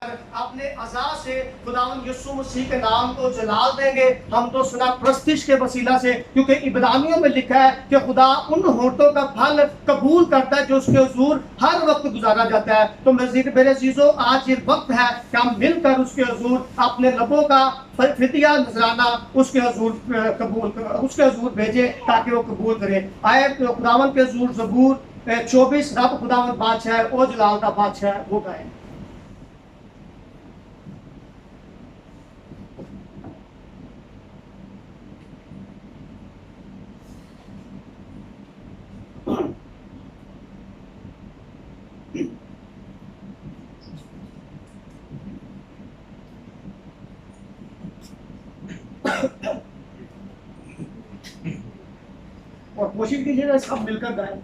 अपने अज़ा से खुदावंद यीशु मसीह के नाम को जलाल देंगे। हम तो सुना प्रस्तिश के वसीला से, क्योंकि इब्रानियों में लिखा है कि खुदा उन होठों का फल कबूल करता है जो उसके हुजूर हर वक्त गुजारा जाता है। तो मजीद मेरे चीजों, आज ये वक्त है कि हम मिलकर उसके हुजूर अपने लबों का फिदिया नजराना उसके हुजूर भेजे ताकि वो कबूल करे। आए तो खुदावंद के हुजूर ज़बूर 24 रब खुदावंद बादशाह है, ओ जलाल का बादशाह है, वो गाए। और कोशिश कीजिएगा सब मिलकर गाएं।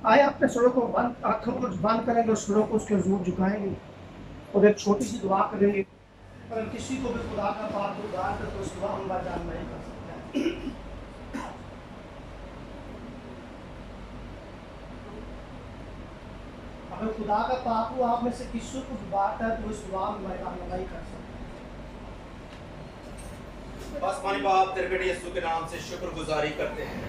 आए अपने सुरों को बंद, आंखों को बंद करेंगे और सुरों को उसके हुजूर झुकाएंगे और एक छोटी सी दुआ करेंगे। अगर किसी को भी खुदा का पाक उदार कर तो उस दुआ अल्लाह जान नहीं कर सकता। अगर खुदा का पाक हुआ आप में से किसी को दुबारता है तो इस दुआ में नहीं कर सकता। आसमानी बाप, तेरे बेटे यीशु के नाम से शुक्रगुजारी करते हैं,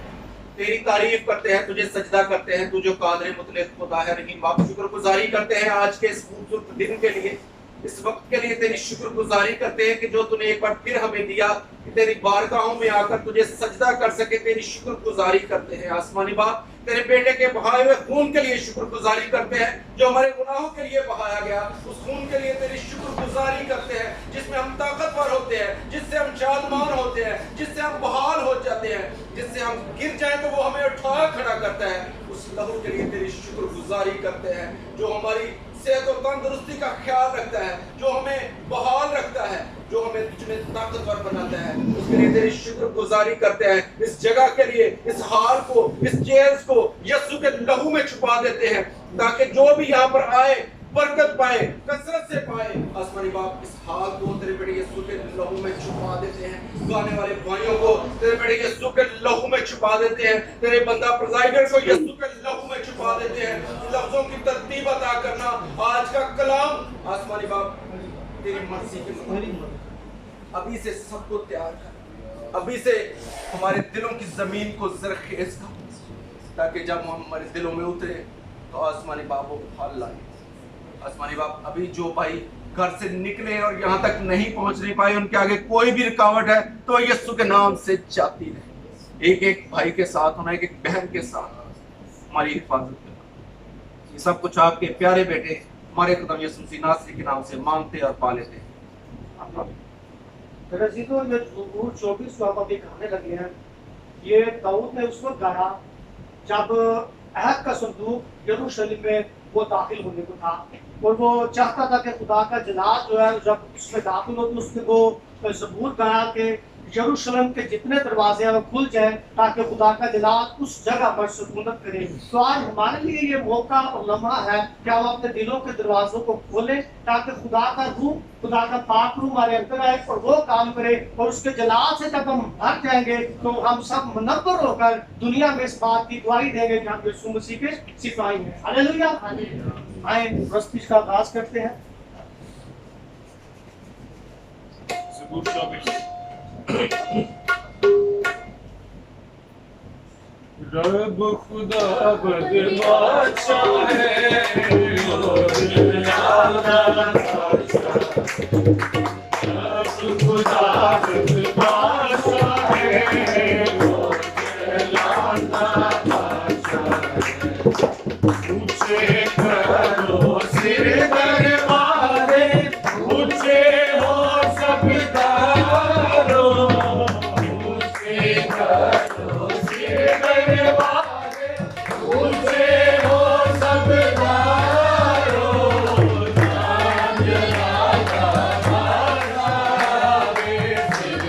तेरी तारीफ करते हैं, तुझे सजदा करते हैं। तू जो कादिर मुतलक खुदा है रहीम बाप, शुक्रगुजारी करते हैं आज के इस खूबसूरत दिन के लिए, इस वक्त के लिए तेरी शुक्रगुजारी करते हैं कि जो तूने एक बार फिर हमें दिया कि तेरी बारगाहों में आकर तुझे सजदा कर सके। तेरी शुक्रगुजारी करते हैं आसमानी बाप, तेरे बेटे के बहाए हुए खून के लिए शुक्रगुजारी करते हैं, जो हमारे गुनाहों के लिए बहाया गया, उस खून के लिए तेरी शुक्रगुजारी करते हैं, जिसमें हम ताकतवर होते हैं, जिससे हम शादमान होते हैं, जिससे हम बहाल हो जाते हैं, जिससे हम गिर जाएं तो वो हमें उठा खड़ा करता है। उस लहू के लिए तेरी शुक्रगुजारी करते हैं, जो हमारी सेहत और तंदुरुस्ती का ख्याल रखता है, जो हमें बहाल रखता है, जो हमें तुझमें ताकतवर बनाता है। उसके लिए तेरी शुक्रगुजारी करते हैं। इस जगह के लिए, इस हाल को, इस चेयर्स को यीशु के लहू में छुपा देते हैं, ताकि जो भी यहाँ पर आए बरकत पाए, कसरत से पाए। आसमानी बाप, इस हाल को तेरे बेटे यीशु के लहू में छुपा देते हैं। गाने वाले भाइयों को तेरे बेटे यीशु के लहू में छुपा देते हैं। तेरे बंदा प्रेसिडेंट को यीशु के लहू में छुपा देते हैं। लफ्जों की तरतीब अता करना, आज का कलाम आसमानी बाप तेरी मर्जी के मुताबिक अभी से सबको तैयार कर, अभी से हमारे दिलों की जमीन को जरखेज कर, ताकि जब हम हमारे दिलों में उतरे तो आसमानी बाप वो फल लाए। आसमानी बाप, अभी जो भाई घर से निकले और यहाँ तक नहीं पहुंच नहीं पाए, उनके आगे कोई भी रुकावट है तो यीशु के नाम से जाती रहे। एक एक भाई के साथ होना, एक एक बहन के साथ हमारी हिफाजत करना, ये सब कुछ आपके प्यारे बेटे हमारे खुदा यीशु मसीह नासरी के नाम से मांगते और पा लेते हैं। ये ज़बूर 24 को हम अभी गाने लगे हैं। ये दाऊद ने उस वक्त गाया जब अहद का संदूक यरूशलेम में वो दाखिल होने को था, और वो चाहता था कि खुदा का जलाल जो है जब उसमें दाखिल हो तो उसने वो ज़बूर गाया कि यरूशलेम के जितने दरवाजे हैं वो खुल जाए ताकि खुदा का जलाल उस जगह पर सुकूनत करे। तो आज हमारे लिए ये मौका और लम्हा है कि हम अपने दिलों के दरवाजों को खोलें ताकि खुदा का रूह, खुदा का पाक रूह हमारे अंदर आए और वो काम करे, और उसके जलाल से जब हम भर जाएंगे तो हम सब मुनव्वर होकर दुनिया में इस बात की गवाही देंगे कि हम यीशु मसीह के सिपाही हैं। हालेलुया। आए प्रस्तुति का आगाज करते हैं। रब खुदा बदमाशा है, रब खुदा बदमाशा है, ऊंचे करो सिर दरबारे, ऊंचे हो सब दारो, ऊंचे करो सिर दरबारे, ऊंचे हो सब दारो, चांद राजा महारावे सिर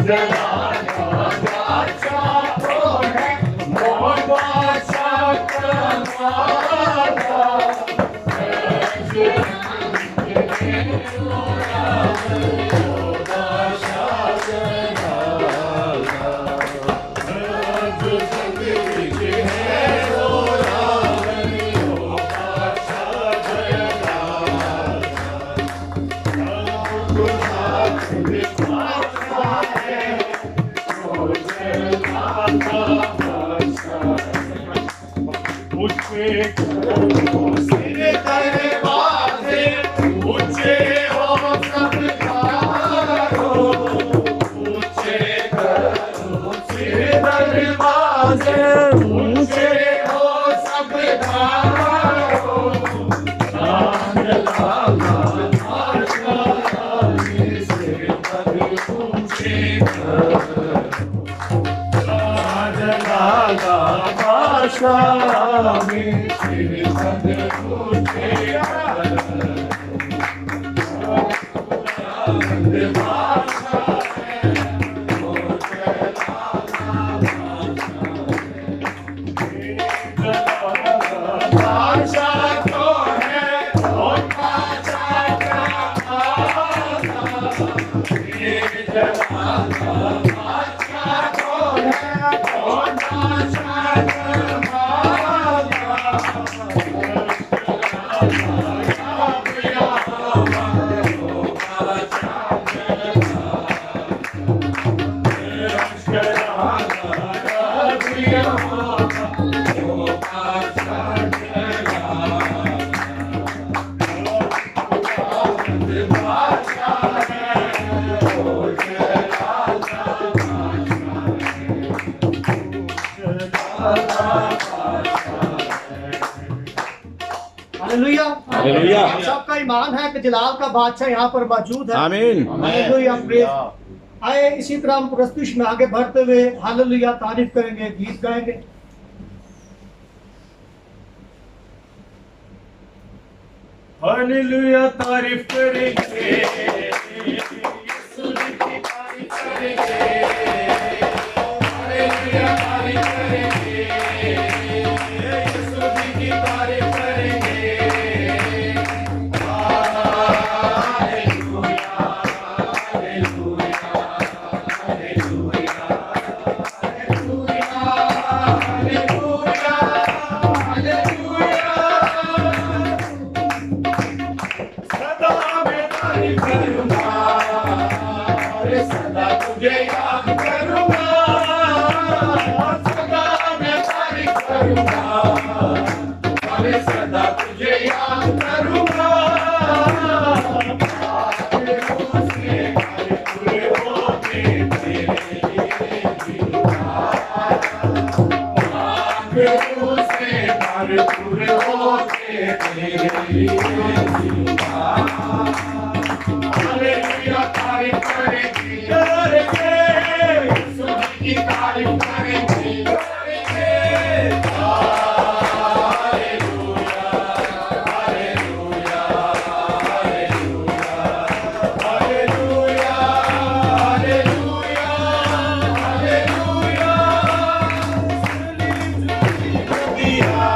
जलाला बादशाह कौन है मोहन बादशाह कमाला हालेलुया। हालेलुया। सबका ईमान है कि जलाल का बादशाह यहाँ पर मौजूद है। आमीन। Hallelujah, praise. आए इसी तरह हम प्रस्तुति में आगे बढ़ते हुए हालेलुया तारीफ करेंगे, गीत गाएंगे। हालेलुया तारीफ करेंगे, यीशु जी की तारीफ करेंगे। हालेलुया तारीफ करेंगे, यीशु जी की तारीफ करेंगे। हालेलुया, हालेलुया, हालेलुया, हालेलुया, हालेलुया। सदा मैं तारीफ करूंगा, सदा तुझे याद करूंगा, सदा मैं तारीफ करूंगा, सदा तुझे याद करूंगा। उसके कार्य पूरे होते तेरे लिए जीऊंगा, उसके कार्य पूरे होते तेरे लिए जीऊंगा। हालेलुया तारीफ करेंगे, यीशु जी की तारीफ करेंगे, हालेलुया, हालेलुया, हालेलुया, हालेलुया, हालेलुया, हालेलुया।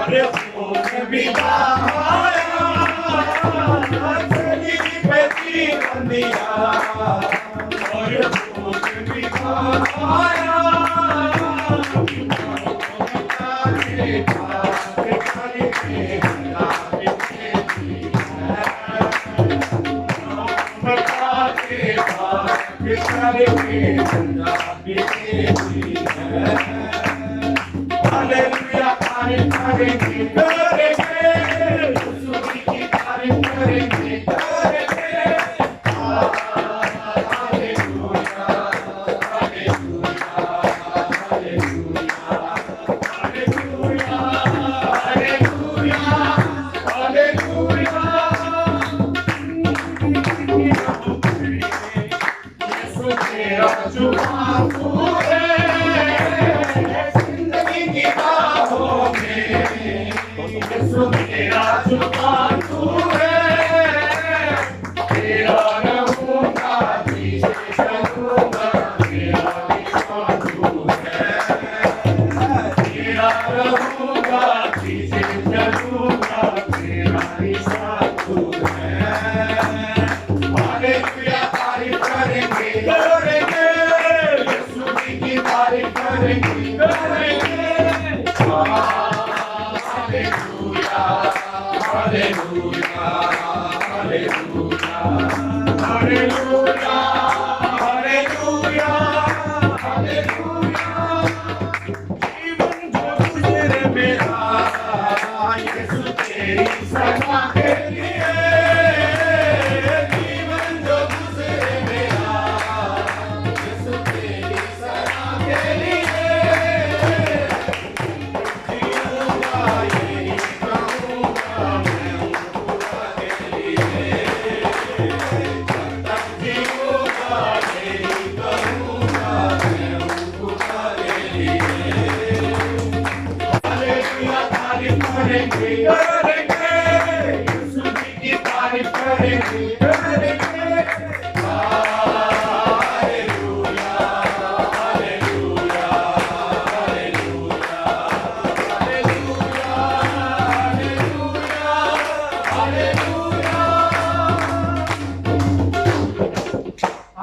अरे फूल भी बहाया, चली बेटी बंदिया, और फूल भी बहाया। हालेलुया तारीफ करेंगे, यीशु जी की तारीफ करेंगे, हालेलुया, हालेलुया, हालेलुया, हालेलुया, हालेलुया, हालेलुया। यीशु तेरा जुबान पूरे जिंदगी की बाहों में,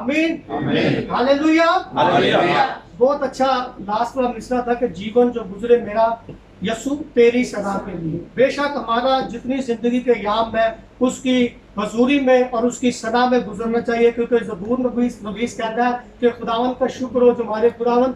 आमीन, हालेलुया। बहुत अच्छा लास्ट वाला मिसरा था कि जीवन जो गुजरे मेरा यसु तेरी सदा के लिए। बेशक हमारा जितनी जिंदगी के याम है उसकी हजूरी में और उसकी सदा में गुजरना चाहिए, क्योंकि ज़बूर नबीस कहता है कि खुदावन का शुक्र हो जो हमारे खुदावन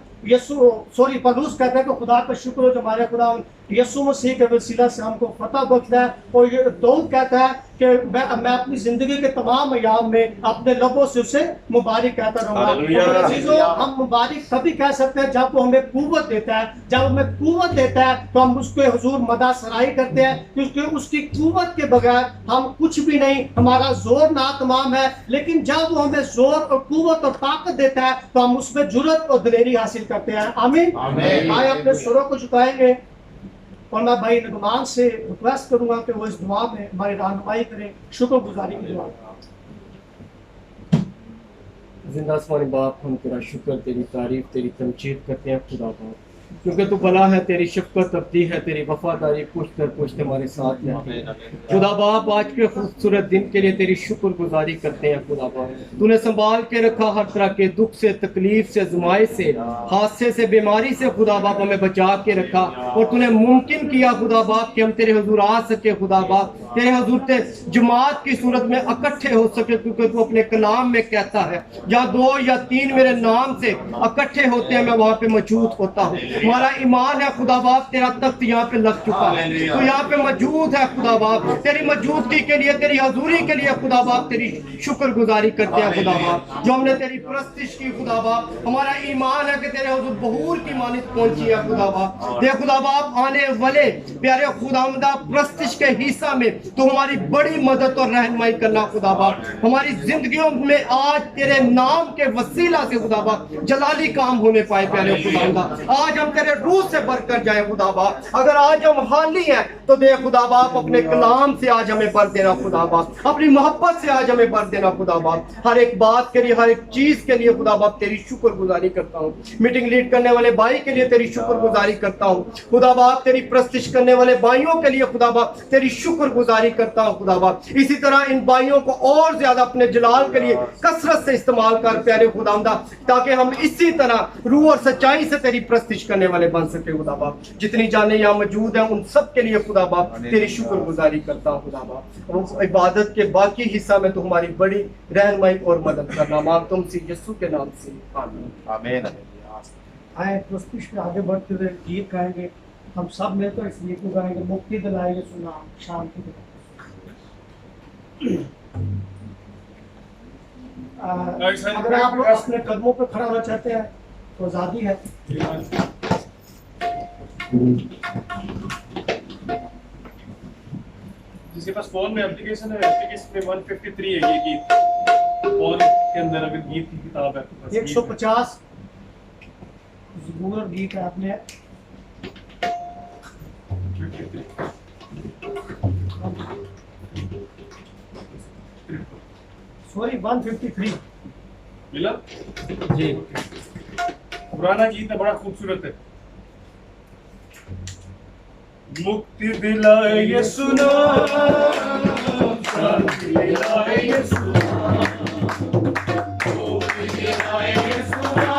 पलूस कहता है कि खुदा का शुक्र हो जो हमारे खुदावन यसु मसीह के वसीला से हमको फतह बख्शा है। और ये दाऊद कहता है कि मैं अपनी जिंदगी के तमाम अयाम में अपने लबों से उसे मुबारक कहता रहूंगा। चीजों हम मुबारक तभी कह सकते हैं जब वो हमें कुव्वत देता है। जब हमें कुव्वत देता है तो हम उसके हुजूर मदा सराई करते हैं, क्योंकि उसकी कुव्वत के बगैर हम कुछ भी नहीं, हमारा जोर ना तमाम है। लेकिन जब वो हमें जोर और कुव्वत और ताकत देता है तो हम उसमें जुर्रत और दिलेरी हासिल करते हैं। आमीन। आए अपने सुरों को झुकाएंगे और मैं भाई नगमान से रिक्वेस्ट करूंगा कि वो इस दुआ में हमारी रहनुमाई करें। शुक्रगुजारी की दुआ। जिंदा आसमानी बाप, हम तेरा शुक्र, तेरी तारीफ, तेरी तमजीद करते हैं खुदा बाप, क्योंकि तू भला है, तेरी शफकत अब्दी है, तेरी वफादारी पुश्त दर पुश्त हमारे साथ है खुदा बाप। आज के खूबसूरत दिन के लिए तेरी शुक्रगुजारी करते हैं खुदा बाप। तूने संभाल के रखा, हर तरह के दुख से, तकलीफ से, आजमाइश से, हादसे से, बीमारी से खुदा बाप हमें बचा के रखा। और तूने मुमकिन किया खुदा बाप कि हम तेरे हुजूर आ सके खुदा बाप, तेरे हुजूर ते जमात की सूरत में इकट्ठे हो सके, क्योंकि तू अपने कलाम में कहता है जहाँ 2 या 3 मेरे नाम से इकट्ठे होते हैं मैं वहां पे मौजूद होता हूँ। हमारा ईमान है खुदा बाप, तेरा तख्त यहाँ पे लग चुका है, तो यहाँ पे मौजूद है खुदा बाप। तेरी मौजूदगी के लिए, तेरी हजूरी के लिए खुदा बाप तेरी शुक्रगुजारी करते हैं खुदा बाप। जो हमने तेरी परस्तिश की खुदा बाप, हमारा ईमान है कि तेरे हुजूर बहूर की मानित पहुंची है खुदा बाप। दे खुदा बाप आने वाले प्यारे खुदावंदा परस्तिश के हिस्सा में तो हमारी बड़ी मदद और रहनुमाई करना खुदा बाप। हमारी जिंदगियों में आज तेरे नाम के वसीला से खुदा बाप जलाली काम होने पाए प्यारे खुदावंदा। आज हम तेरे रूह से भरकर जाए खुदा बाप। अगर आज हम हाली हैं तो दे खुदा बाप अपने कलाम से आज हमें भर देना खुदा बाप, अपनी मोहब्बत से आज हमें भर देना खुदा बाप। हर एक बात के लिए, हर एक चीज के लिए खुदा बाप तेरी शुक्रगुजारी करता हूँ। मीटिंग लीड करने वाले भाई के लिए तेरी शुक्रगुजारी करता हूँ खुदा बाप। तेरी प्रस्तिश करने वाले भाइयों के लिए खुदा बाप तेरी शुक्रगुजारी करता हूँ खुदा बाप। इसी तरह इन भाइयों को और ज्यादा अपने जलाल के लिए कसरत से इस्तेमाल कर प्यारे खुदावंदा, ताकि हम इसी तरह रूह और सच्चाई से तेरी प्रस्तिश करने वाले बन सके खुदा बाप। जितनी जाने यहाँ मौजूद हैं उन सब के लिए खुदा बाप तेरी शुक्रगुजारी करता हूँ खुदा बाप। और इबादत के बाकी हिस्सा में तो हमारी बड़ी रहनुमाई और मदद करना मांगता हूँ यीशु के नाम से, आमीन। आमीन। आए प्रस्तुत पे आगे बढ़ते हुए गीत गाएंगे। हम सब मिलकर इस गीत को गाएंगे। मुक्ति दिलाएंगे सुना शांति दिलाएंगे। अगर आप लोग अपने कदमों पर खड़ा होना चाहते हैं तो आजादी है। जिसके पास फोन में एप्लीकेशन है, एप्लीकेशन में 153 है ये गीत। फोन के अंदर अगर गीत की किताब है तो 150 ज़बूर गीत है आपने। सॉरी 153 मिला जी। पुराना गीत है, बड़ा खूबसूरत है। मुक्ति दिलाए ये सुना, शांति दिलाए ये सुना, मुक्ति दिलाए ये सुना,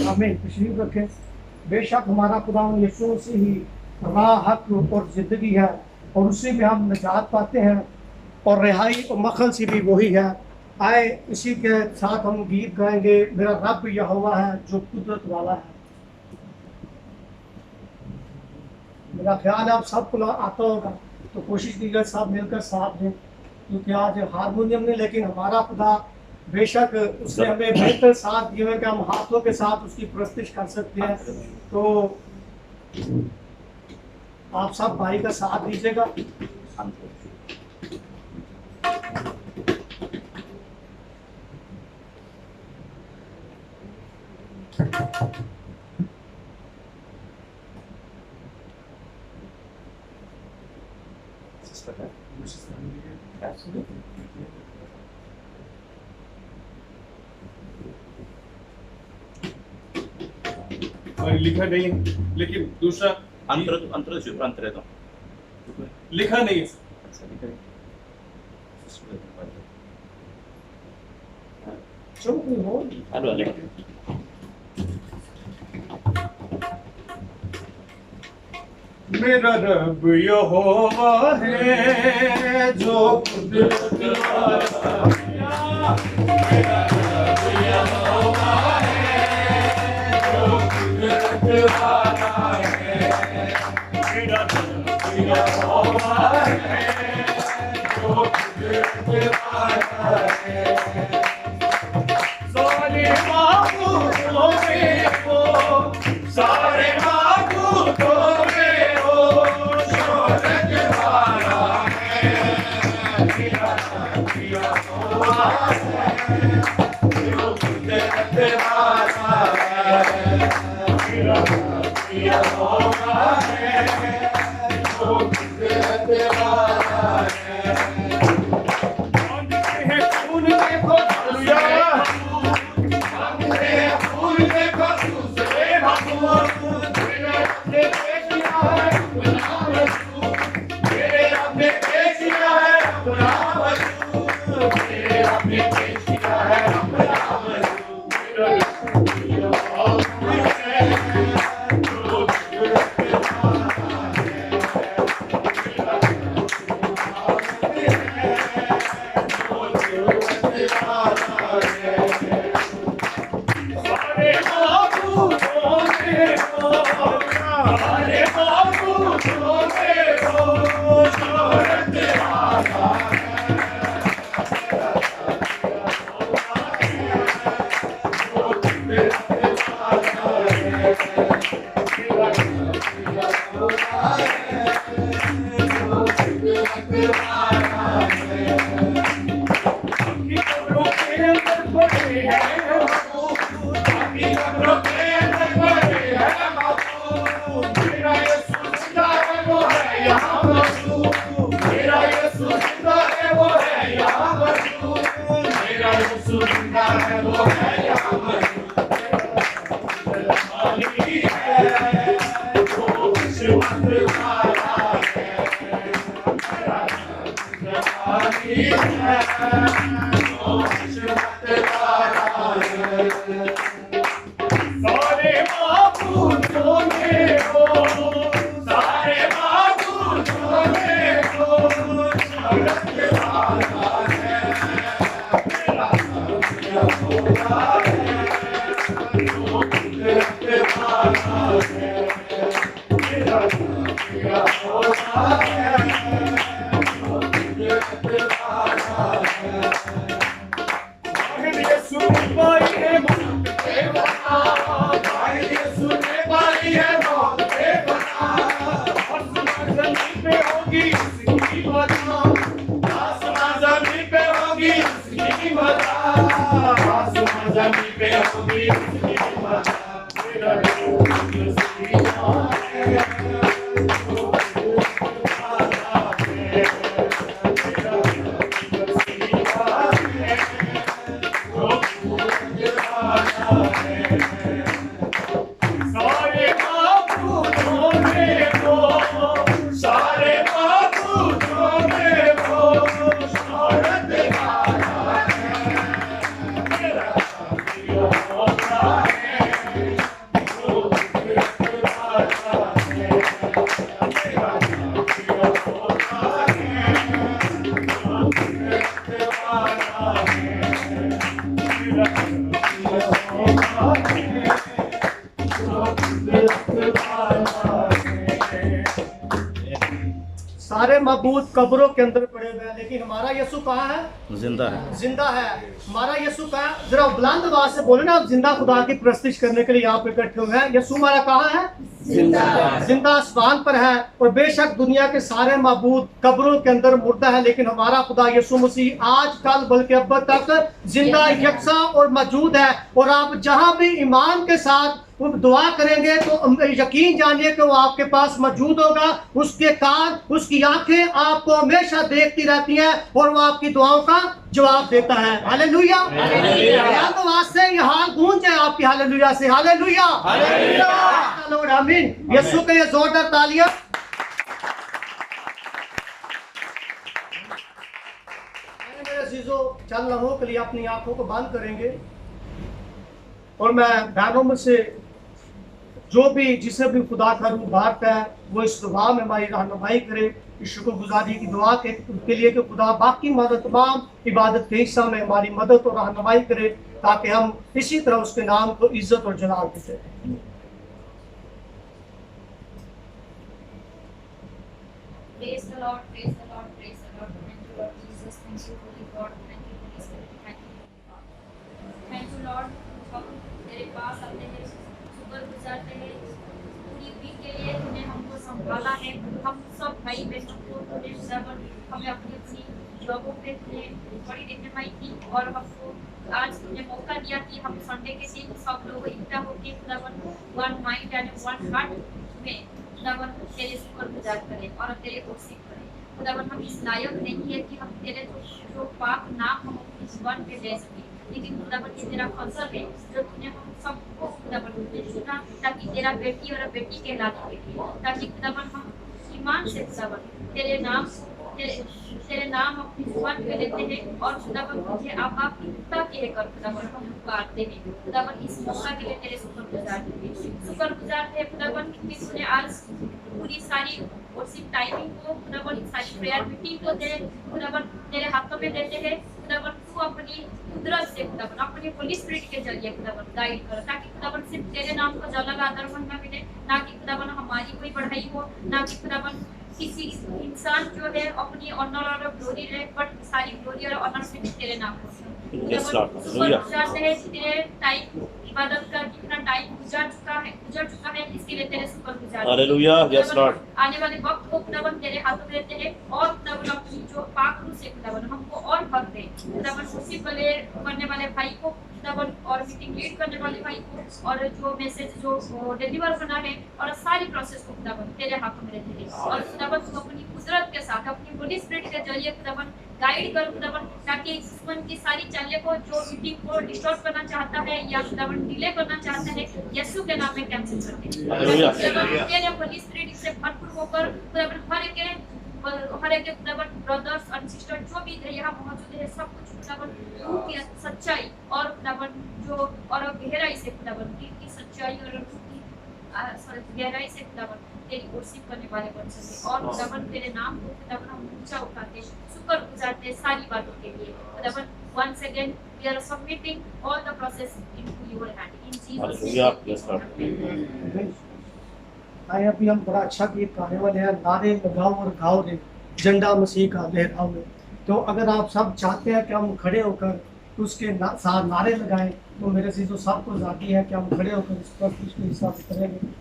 हमें तशरीफ रखें। बेशक हमारा खुदा यीशु से ही राह, हक और ज़िंदगी है, और उसी में हम निजात पाते हैं, और रिहाई और मखलसी भी वही है। आए इसी के साथ हम गीत गाएंगे, मेरा रब यहोवा है जो कुदरत वाला है। मेरा ख्याल है आप सबको आता होगा, तो कोशिश कीजिए सब मिलकर साथ दें, क्योंकि आज हारमोनियम नहीं, लेकिन हमारा खुदा बेशक उसने हमें बेहतर साथ दिया है कि हम हाथों के साथ उसकी प्रस्तुति कर सकते हैं। तो आप सब भाई का साथ दीजिएगा। और लिखा नहीं है, लेकिन दूसरा लिखा नहीं है। मेरा रब यहोवा है जो कुदरत वाला है। मेरा रब यहोवा है जो कुदरत वाला है। मेरा रब यहोवा है जो कुदरत वाला है। सारे माबूदों में वो, सारे माबूदों में वो शोहरत वाला है। मेरा रब यहोवा है जो कुदरत वाला है। मेरा रब यहोवा है जो कुदरत वाला है। खून देखो सारे माबूदों में हो, सारे माबूदों में हो, शरत वाला है, मेरा खुदा है, जो कुदरत वाला है, मेरा खुदा है, जो कुदरत वाला है। वाहिद यीशु पाई है मौत पे बता, वाहिद यीशु ने पाई है मौत पे बता, आसमां जमीन पे होगी उसकी बता, आसमां जमीन पे होगी उसकी बता, आसमां जमीन पे होगी उसकी बता, मेरा यीशु है, सारे माबूदों में हो, सारे माबूदों में हो, शरत वाला है, मेरा खुदा है, जो कुदरत वाला है, मेरा खुदा है, जो कुदरत वाला है, मेरा खुदा है। सारे मबूद कब्रों के अंदर पड़े हुए हैं, लेकिन हमारा यीशु कहाँ है? जिंदा है। जिंदा है। हमारा यीशु कहाँ है? जरा बुलंद आवाज से बोले ना, आप जिंदा खुदा की प्रस्तिश करने के लिए यहाँ पे इकट्ठे हुए हैं। यीशु हमारा कहाँ है? जिंदा है। जिंदा आसमान पर है। और बेशक दुनिया के सारे मबूद कब्रों के अंदर मुर्दा है, लेकिन हमारा खुदा यीशु मसीह आज कल बल्कि अब तक जिंदा यकसा और मौजूद है। और आप जहां भी ईमान के साथ वो दुआ करेंगे तो यकीन जानिए कि वो आपके पास मौजूद होगा। उसके कान, उसकी आंखें आपको हमेशा देखती रहती हैं और वो आपकी दुआओं का जवाब देता है। हालेलुया। आवाज से ये हाल गूंज जाए आपकी हालेलुया से। हालेलुया, लॉर्ड आमीन। यीशु के ये जोरदार तालियां। मेरे अजीजों, चंद लम्हों के लिए अपनी आंखों को बंद करेंगे और मैं बहनों में से जो भी जिसे भी खुदा का रूह भारता है वो इस दुआ में हमारी रहनुमाई करे, इस शुक्रगुजारी की दुआ के लिए कि खुदा बाकी मदद तमाम इबादत के हिस्सा में हमारी मदद और रहनुमाई करे, ताकि हम इसी तरह उसके नाम को इज्जत और जलाल देते हैं। Praise the Lord, praise the Lord, praise the Lord. Thank you, Lord Jesus. Thank you, Holy God. Thank you, Holy Spirit. Thank you. Thank you, Lord. हम तेरे पास आते हैं, शुक्र गुजारते हैं पूरी वीक के लिए तूने हमको संभाला है। हम सब भाई बहनों को तूने सर्वन हमें अपनी अपनी जॉबों पे तूने बड़ी रहनुमाई की और हमको आज तूने मौका दिया कि हम संडे के दिन सब लोग इकट्ठा होकर खुदावन one mind and one heart में खुदावन तेरे शुक्र गुजार करें और तेरे को सीख करें। खुदावन हम इस लायक नहीं है कि हम तेरे जो पाक नाम हम अपनी जुबान पे ले सकें, लेकिन खुदावन ये तेरा फजल है जो तूने हम सबको खुदावन तुझे चुना ताकि तेरा बेटी और बेटी कहलाने के, ताकि खुदावन हम ईमान से खुदावन तेरे नाम अपनी जुबान पे लेते हैं और खुदावन तुझे आप पिता कहकर खुदावन हम पुकारते हैं। खुदावन इस मौका के लिए तेरे शुक्रगुजार हैं खुदावन कि तूने आज पूरी सारी और सिर्फ टाइमिंग को खुदावन सारी प्रेयर मीटिंग को खुदावन तेरे हाथों में देते हैं। खुदावन तू अपनी कुदरत से खुदावन अपनी होली स्पिरिट के जरिए खुदावन गाइड कर, ताकि खुदावन सिर्फ तेरे नाम को जलाल आदर महिमा मिले, ना कि खुदावन हमारी कोई बढ़ाई हो, ना कि खुदावन किसी इंसान जो है अपनी ऑनर और ग्लोरी ले, बट सारी ग्लोरी और ऑनर सिर्फ तेरे नाम को। Yes, Lord. Hallelujah. तेरे टाइम इबादत का जितना टाइम गुजर चुका है इसके लिए तेरे शुक्रगुजार। Hallelujah. Yes, Lord. आने वाले वक्त को खुदावन तेरे हाथों में देते हैं और खुदावन अपनी जो पाक रूह से खुदावन हमको और भर दे। खुदावन उसी भले करने वाले भाई को खुदावन और मीटिंग लीड करने वाले भाई को और जो मैसेज जो डिलीवर करना है और सारी प्रोसेस को खुदावन तेरे हाथों में देते हैं और खुदावन तू अपनी कुदरत के साथ अपनी होली स्पिरिट के जरिए खुदावन गाइड कर खुदावन, ताकि दुश्मन की सारी चालें को जो मीटिंग को डिस्टॉर्ट करना चाहता है या खुदावन डिले करना चाहता है, यीशु के नाम में कैंसिल करते हैं। खुदावन तेरे होली स्पिरिट से भरपूर होकर खुदावन हर एक खुदावन ब्रदर्स और सिस्टर जो भी यहाँ मौजूद है सब कुछ खुदावन उनकी सच्चाई और खुदावन जो और गहराई से खुदावन की सच्चाई और गहराई से खुदावन तेरी वर्शिप करने वाले बन सके और खुदावन तेरे नाम को खुदावन हम ऊंचा उठाते शुक्र गुजारते सारी बातों के लिए खुदावन। once again we are submitting all the process into your hand in Jesus Hallelujah. Yes, Lord. आए अभी हम बड़ा अच्छा गीत गाने वाले हैं, नारे लगाओ और गाओ रे झंडा मसीह का लहराओ रे। तो अगर आप सब चाहते हैं कि हम खड़े होकर उसके साथ नारे लगाएं, तो मेरे से जो सबको आज़ादी है कि हम खड़े होकर इस पर उसके हिसाब से करेंगे।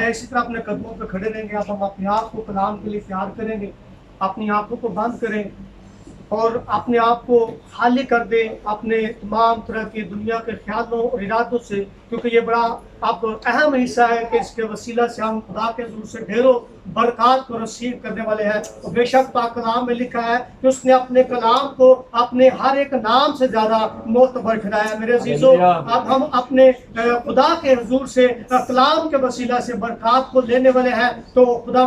इसी तरह अपने कदमों पे खड़े रहेंगे। अब हम अपने आप को कलाम के लिए तैयार करेंगे, अपनी आंखों को बंद करें और अपने आप को खाली कर दें अपने तमाम तरह की दुनिया के ख्यालों और इरादों से, क्योंकि ये बड़ा अब अहम हिस्सा है कि इसके वसीला से हम खुदा के हुजूर से ढेरों बरकत को रिसीव करने वाले हैं। तो बेशक पाक कलाम में लिखा है कि उसने अपने कलाम को अपने हर एक नाम से ज्यादा मोतबर ठहराया। मेरे अजीजों, अब हम अपने खुदा के हुजूर से कलाम के वसीला से बरकत को लेने वाले हैं। तो खुदा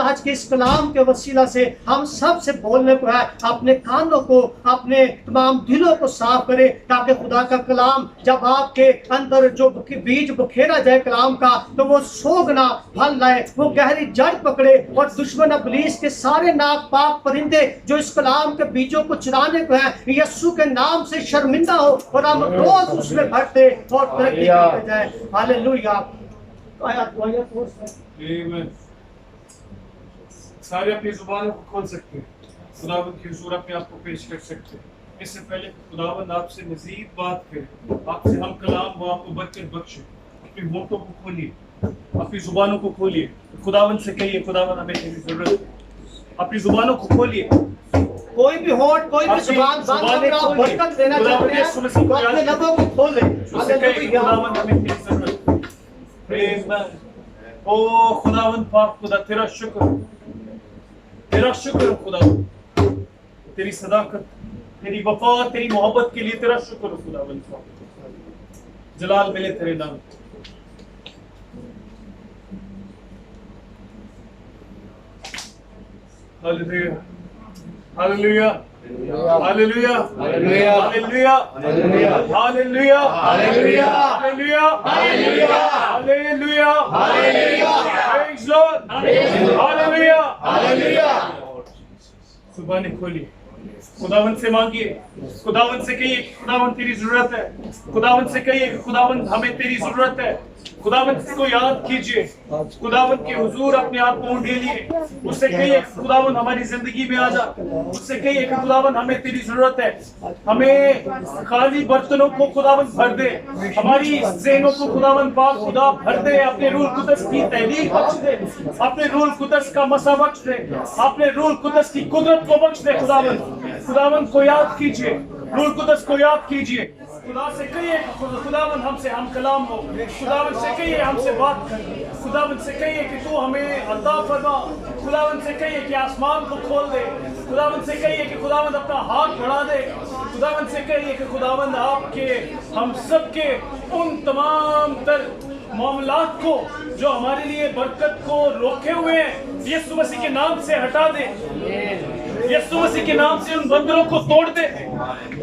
आज के इस कलाम के वसीला से हम सब से बोलने को है, अपने कानों को, अपने तमाम दिलों को साफ करें, ताकि खुदा का कलाम जब आपके अंदर जो बीज बखेरा जाए कलाम का, तो वो 100 गुना फल लाए, वो गहरी जड़ पकड़े और दुश्मन इब्लीस के सारे नापाक परिंदे जो इस कलाम के बीजों को चुराने को है, यीशु के नाम से शर्मिंदा हो और हम रोज उसमें बढ़ते और तरक्की करते जाए। हालेलुया। आमीन। सारे अपनी जुबानों को खोल सकते हैं, खुदावंद की हुजूर अपने आप को पेश कर सकते हैं। इससे पहले खुदावंद आपसे मजीद बात करे, आपसे हम कलाम वो आपको बरकत बख्शे। अपनी होठों को खोलिए, अपनी जुबानों को खोलिए, खुदावंद से कहिए, खुदावंद हमें तेरी जरूरत है। अपनी जुबानों को खोलिए, कोई भी होठ, कोई भी जुबान बंद कर आप बरकत देना चाहते हैं तो अपने लबों को खोले। खुदावंद हमें तेरी जरूरत है। Praise man. ओ खुदावंद पाक खुदा, तेरा शुक्र, तेरा शुक्र खुदावंद, तेरी सदाकत, तेरी वफा, तेरी मोहब्बत के लिए तेरा शुक्र खुदावंद पाक। जलाल मिले तेरे नाम। हालेलुया, हालेलुया, हालेलुया, हालेलुया, हालेलुया, हालेलुया, हालेलुया, हालेलुया, हालेलुया, हालेलुया, प्रेज़ लॉर्ड, हालेलुया, हालेलुया। जुबानें खोलिए, खुदावंद से मांगिए, खुदावंद से कहिए खुदावंद तेरी जरूरत है, खुदावंद से कहिए खुदावंद हमें तेरी जरूरत है। खुदावंद को याद कीजिए, खुदावंद के हुजूर अपने आप को ढेलिए, उससे कहिए खुदावंद हमारी जिंदगी में आ जा, उससे कहिए कि खुदावंद हमें तेरी जरूरत है। हमें खाली बर्तनों को खुदावंद भर दे, हमारी ज़हनों को खुदावंद पाक खुदा भर दे, अपने रूह कुदस की तहलील बख्श दे, अपने रूह कुदस का मसा बख्श दे, अपने रूह कुदस की कुदरत को बख्श दे। खुदावंद को याद कीजिए, रूह कुदस को याद कीजिए। खुदा से कहिए खुदावंद हमसे हम कलाम हो, खुदावंद से कहिए हमसे बात कर, खुदावंद से कहिए कि तू हमें अता फरमा, खुदावंद से कहिए कि आसमान को खोल दे, खुदावंद से कहिए कि खुदावंद अपना हाथ बढ़ा दे, खुदावंद से कहिए कि खुदावंद आपके हम सबके उन तमाम तर मामलात को जो हमारे लिए बरकत को रोके हुए हैं, यीशु मसीह के नाम से हटा दे, यीशु मसीह के नाम से उन बंदरों को तोड़ दे,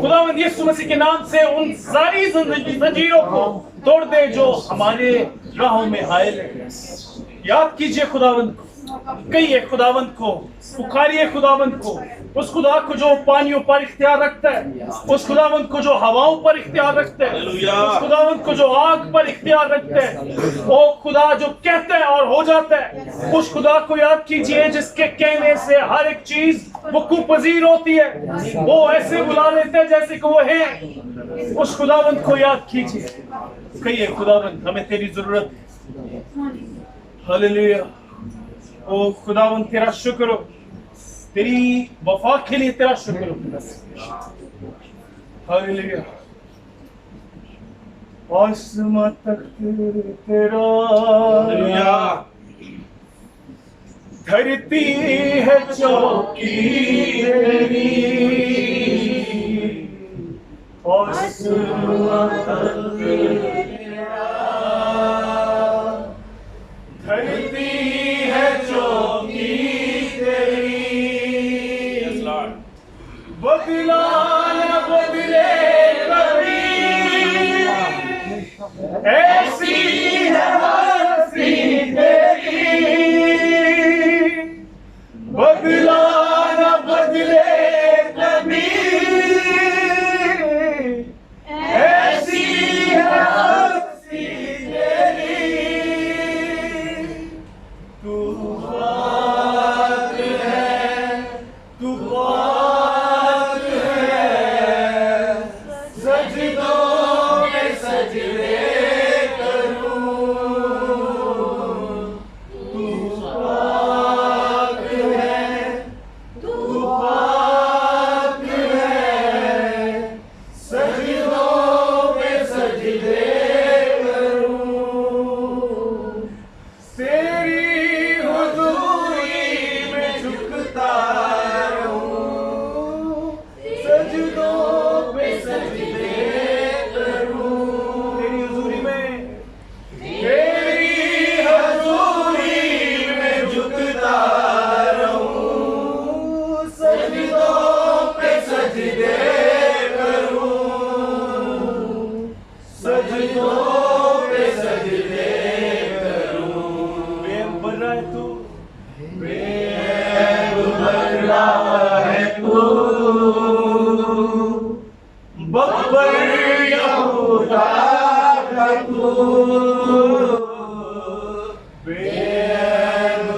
खुदावंद यीशु मसीह के नाम से उन सारी जंजीरों को तोड़ दे जो हमारे राहों में हायल है। याद कीजिए खुदावंद को, कहिए खुदावंद को, पुकारिए खुदावंद को, उस खुदा को जो पानियों पर इख्तियार रखता है, उस खुदावंद को जो हवाओं पर इख्तियार रखता है, उस खुदावंद को जो आग पर इख्तियार रखता है, वो खुदा जो कहता है और हो जाता है, उस खुदा को याद कीजिए जिसके कहने से हर एक चीज वकूफ पजीर होती है, वो ऐसे बुला लेते हैं जैसे कि वो है। उस खुदावंद को याद कीजिए, कहिए खुदावंद हमें तेरी जरूरत है। हालेलुया। ओ खुदावंद तेरा शुक्र हो, तेरी वफा के लिए तेरा शुक्र हो। हालेलुया। आसमां तक तेरा, धरती है चौकी तेरी, आसमां तक तेरा, धरती है चौकी तेरी, बदला न बदले कभी, ऐसी है हस्ती तेरी, बदला न बदले कभी, ऐसी है हस्ती तेरी, तू पाक है, तू पाक है, सजदों में सजदे करूं, तू पाक है, तू पाक है, सजदों में सजदे करूं। यहूदा का तू बेनुरा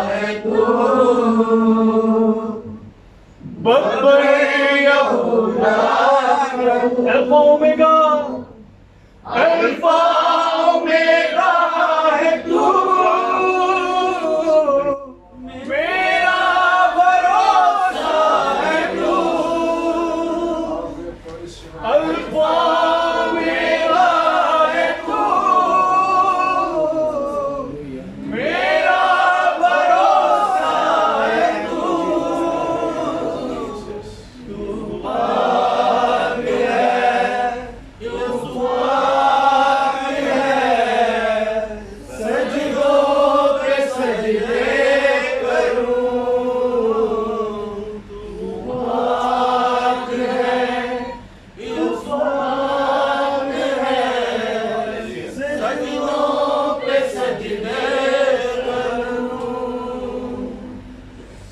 है तू बब्बर यहूदा का तू अल्फा ओमेगा अल्फा ओमेगा है तू मेरा भरोसा है तू अल्फा मेरा है तू मेरा भरोसा है तू तू आगे है यीशु आगे है सजदों पे सजदे करूं तू आगे है यीशु आगे है सजदों पे सजदे करूं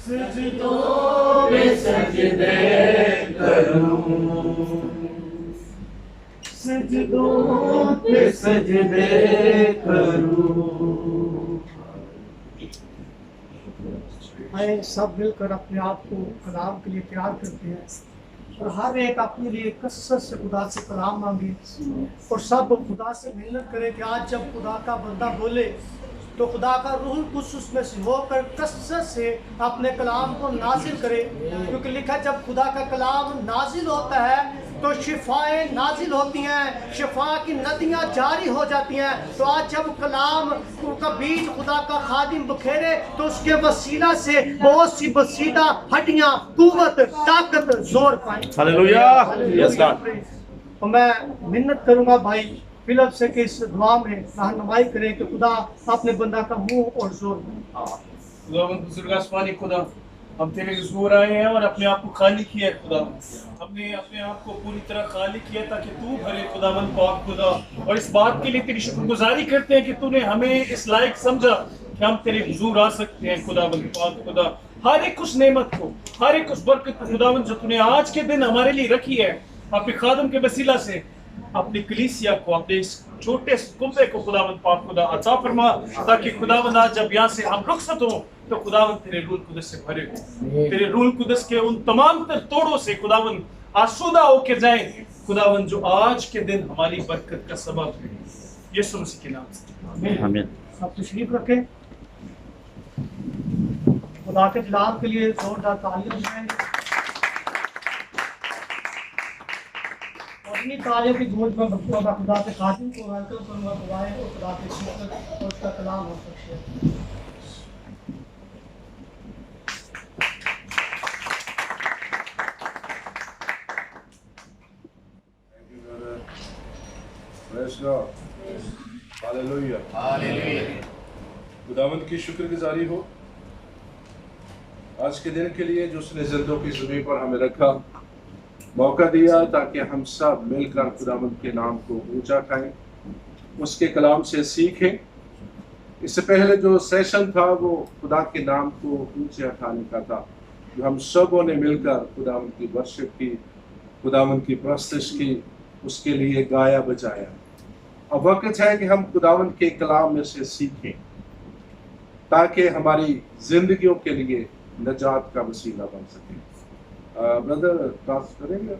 सजदों पे सजदे करूं सजदों पे सजदे करूं आए सब मिलकर अपने आप को कलाम के लिए तैयार करते हैं और हर एक अपने लिए कसरत से खुदा से कलाम मांगे और सब खुदा से मिलत करें कि आज जब खुदा का बंदा बोले तो खुदा का रूह कुछ उसमें से होकर कसरत से अपने कलाम को नाजिल करे, क्योंकि लिखा जब खुदा का कलाम नाजिल होता है तो शिफाएं नाजिल होती हैं, शिफा की नदियां जारी हो जाती हैं। तो आज जब कलाम का बीज खुदा का खादिम बखेरे तो उसके वसीला से बहुत सी बसीदा हड्डियां कुव्वत ताकत जोर पाएं। हालेलुया। Yes God. और मैं मिन्नत करूंगा भाई फिलिप से कि इस दुआ में रहनुमाई करें कि खुदा अपने बंदा का मुंह और जोर दे। खुदावंद बुजुर्ग आसमानी खुदा, हम तेरे हुजूर आए हैं और अपने आप को खाली किया है खुदा। हमने अपने आप को पूरी तरह खाली किया ताकि तू भरे खुदावंद पाक खुदा। और इस बात के लिए तेरी शुक्रगुजारी करते हैं कि तूने हमें इस लायक समझा कि हम तेरे हुजूर आ सकते हैं खुदावंद पाक खुदा। हर एक उस नेमत को, हर एक उस बरकत को खुदावंद जो तूने आज के दिन हमारे लिए रखी है अपने खादम के वसीला से, अपनी कलीसिया को, अपने इस छोटे कुंबे को खुदावंद पाक खुदा अता फरमा, ताकि खुदावंद आज जब यहाँ से हम रुखसत हो तो खुदावंद तेरे रूह कुदस से भरे हो, तेरे रूह कुदस के उन तमाम तर तोड़ों से खुदावंद आसूदा होकर जाए खुदावंद, जो आज के दिन हमारी बरकत का सबब है। यीशु मसीह के नाम से आमीन। सब तशरीफ रखें। खुदा के जलाल के लिए जोरदार तालियां बजाएंगे और इन्हीं तालियों की गूंज में मैं खुदा के खादिम को वेलकम करूंगा। खुदाए और खुदा के शिकत और उसका कलाम हो सकते हैं। Praise God. Hallelujah. हालेलुया। खुदावंद की शुक्रगुजारी हो आज के दिन के लिए जो उसने जिंदों की ज़मीन पर हमें रखा, मौका दिया ताकि हम सब मिलकर खुदावंद के नाम को ऊंचा उठाएं, उसके कलाम से सीखें। इससे पहले जो सेशन था वो खुदा के नाम को ऊंचे उठाने का था, जो हम सबों ने मिलकर खुदावंद की वर्शिप की, खुदावंद की प्रस्तुति की, उसके लिए गाया बजाया। अब वक्त है कि हम खुदावंद के कलाम में से सीखें ताकि हमारी जिंदगियों के लिए नजात का वसीला बन सके। ब्रदर क्लास करेंगे?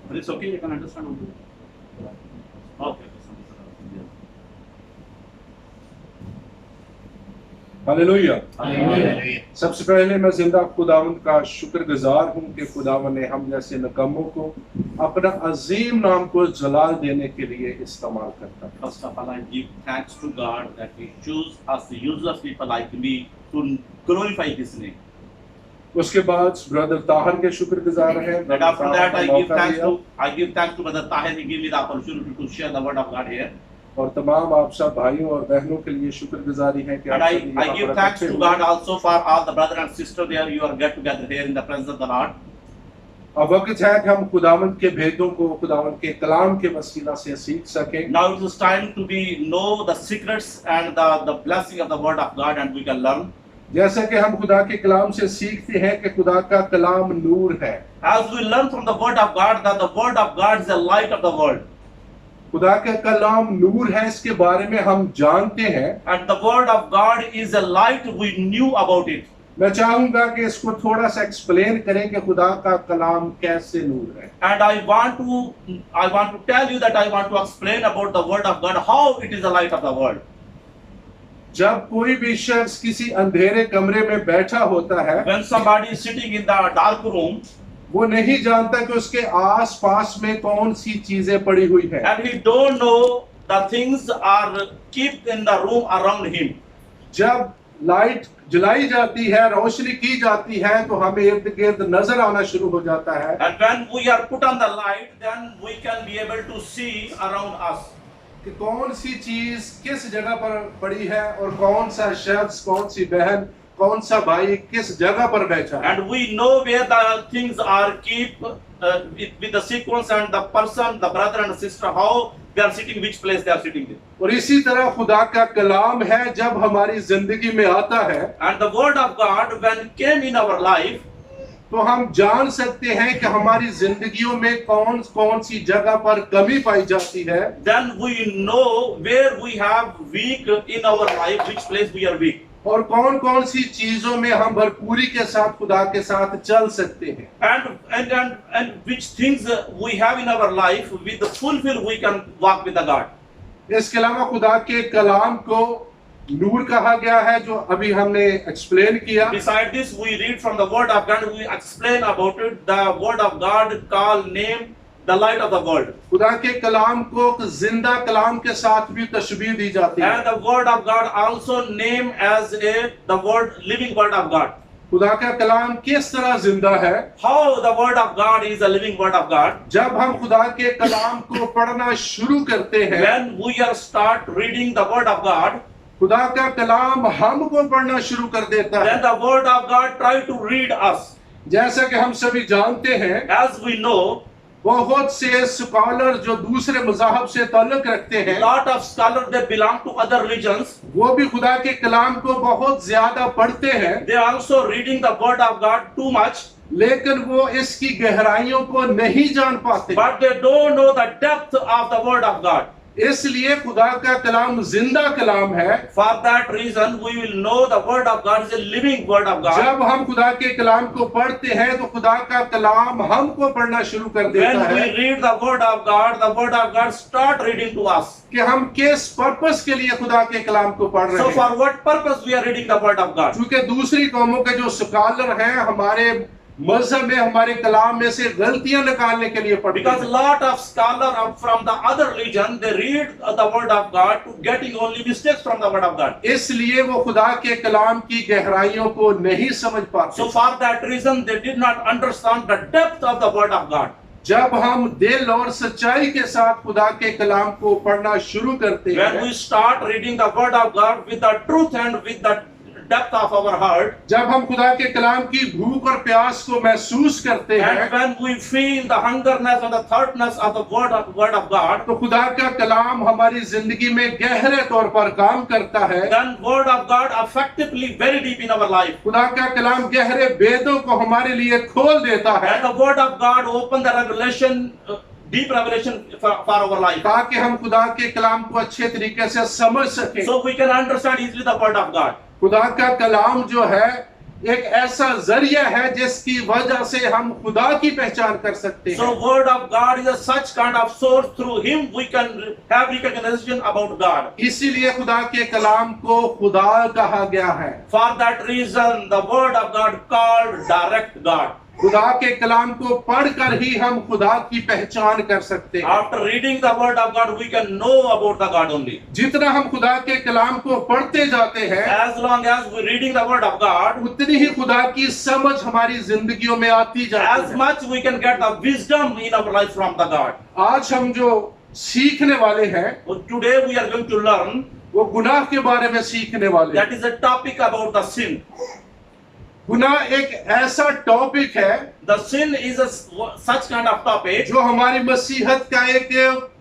But it's okay, you can understand Urdu. Okay. Hallelujah. Hallelujah. सबसे पहले मैं जिंदा खुदावंद का शुक्रगुजार हूँ कि खुदावंद ने हम जैसे नकम्मों को अपना अजीम नाम को जलाल देने के लिए इस्तेमाल करता है। First of all, I give thanks to God that He chose us, useless people like me, to glorify His name. उसके बाद ब्रदर ताहर के शुक्रगुजार हैं। But after that, I give thanks to Brother Tahir. He gave me the opportunity to share the word of God here. और तमाम आप सब भाइयों और बहनों के लिए शुक्रगुजारी है कि And I give thanks to God also for all the brother and sister there. You are get together here in the presence of the Lord. अब वक्त है कि हम खुदावंद के भेदों को खुदावंद के कलाम के वसीला से सीख सकें। Now it is time to know the secrets and the blessing of the word of God, and we can learn. जैसा कि हम खुदा के कलाम से सीखते हैं कि खुदा का कलाम नूर है। As we learn from the word of God that the word of God is the light of the world, खुदा का कलाम नूर है, इसके बारे में हम जानते हैं। and the word of God is a light, we knew about it. मैं चाहूंगा कि इसको थोड़ा सा एक्सप्लेन करें कि खुदा का कलाम कैसे नूर है। And I want to tell you that I want to explain about the word of God, how it is the light of the world. जब कोई भी शख्स किसी अंधेरे कमरे में बैठा होता है, When somebody is sitting in the dark room, वो नहीं जानता कि उसके आस पास में कौन सी चीजें पड़ी हुई है। and he don't know the things are kept in the room around him. जब लाइट जलाई जाती है, रोशनी की जाती है, तो हमें इर्द गिर्द नजर आना शुरू हो जाता है And when we are put on the light, then we can be able to see around us. कि कौन सी चीज किस जगह पर पड़ी है और कौन सा शख्स, कौन सी बहन, कौन सा भाई किस जगह पर बैठा है। And we know where the things are kept with the sequence and the person, the brother and sister, how they are sitting, which place they are sitting in. और इसी तरह खुदा का कलाम है, जब हमारी जिंदगी में आता है And the word of God, when came in our life, तो हम जान सकते हैं कि हमारी जिंदगियों में कौन कौन सी जगह पर कमी पाई जाती है। then we know where we have weak in our life, which place we are weak. और कौन कौन सी चीजों में हम भरपूरी के साथ खुदा के साथ चल सकते हैं। And which things we have in our life, with the fulfill we can walk with the God. इसके अलावा खुदा के कलाम को नूर कहा गया है, जो अभी हमने एक्सप्लेन किया। Beside this, we read from the word of God, we explain about it, the word of God called name the light of the world. खुदा के कलाम को जिंदा कलाम के साथ भी तशबीह दी जाती है। And the word of God also named as the word living word of God. खुदा का कलाम किस तरह जिंदा है? How the word of God is a living word of God. जब हम खुदा के कलाम को पढ़ना शुरू करते हैं, When we are start reading the word of God, खुदा का कलाम हमको पढ़ना शुरू कर देता then है। the word of God try to read us. जैसा कि हम सभी जानते हैं, As we know, बहुत से स्कॉलर जो दूसरे मज़हब से ताल्लुक रखते हैं, lot of scholars they belong to other religions. वो भी खुदा के कलाम को बहुत ज्यादा पढ़ते हैं, They are also reading the word of God too much, लेकिन वो इसकी गहराइयों को नहीं जान पाते। but they don't know the depth of the word of God. इसलिए खुदा का कलाम जिंदा कलाम है। For that reason, we will know the word of God is a living word of God. जब हम खुदा के कलाम को पढ़ते हैं तो खुदा का कलाम हमको पढ़ना शुरू कर देता When we है read the word of God start reading to us. कि हम किस पर्पस के लिए खुदा के कलाम को पढ़ रहे So हैं। for what purpose we are reading the word of God? क्योंकि दूसरी कौमों के जो स्कॉलर हैं, हमारे मजहब में, हमारे कलाम में से गलतियां निकालने के लिए पढ़ते Because a हैं। lot of scholars from the other religion, they read the word of God to getting only mistakes from the word of God. इसलिए वो खुदा के कलाम की गहराइयों को नहीं समझ पाते। So for that reason, they did not understand the depth of the word of God. जब हम दिल और सच्चाई के साथ खुदा के कलाम को पढ़ना शुरू करते When हैं, we start reading the word of God with the truth and with the depth of our heart, जब हम खुदा के कलाम की भूख और प्यास को महसूस करते हैं, and when we feel the hungerness and the thirstiness of the word of God, तो खुदा का कलाम हमारी जिंदगी में गहरे तौर पर काम करता है। then word of God effectively very deep in our life. खुदा का कलाम गहरे भेदों को हमारे लिए खोल देता है, And the word of God open the revelation, deep revelation for our life. ताकि हम खुदा के कलाम को अच्छे तरीके से समझ सकें। So we can understand easily the word of God. खुदा का कलाम जो है एक ऐसा जरिया है जिसकी वजह से हम खुदा की पहचान कर सकते हैं। So word of God is a such kind of source, through him we can have recognition about God. इसीलिए खुदा के कलाम को खुदा कहा गया है। For that reason, the word of God called direct God. खुदा के कलाम को पढ़कर ही हम खुदा की पहचान कर सकते हैं। After reading the word of God, we can know about the God only. जितना हम खुदा के कलाम को पढ़ते जाते हैं, As long as we reading the word of God, उतनी ही खुदा की समझ हमारी जिंदगियों में आती जाती as है। much we can get the wisdom in our life from the God. आज हम जो सीखने वाले हैं, Today we are going to learn, वो गुनाह के बारे में सीखने वाले हैं। that is a topic about the sin. गुनाह एक ऐसा टॉपिक है The sin is such kind of topic. जो हमारी मसीहत का एक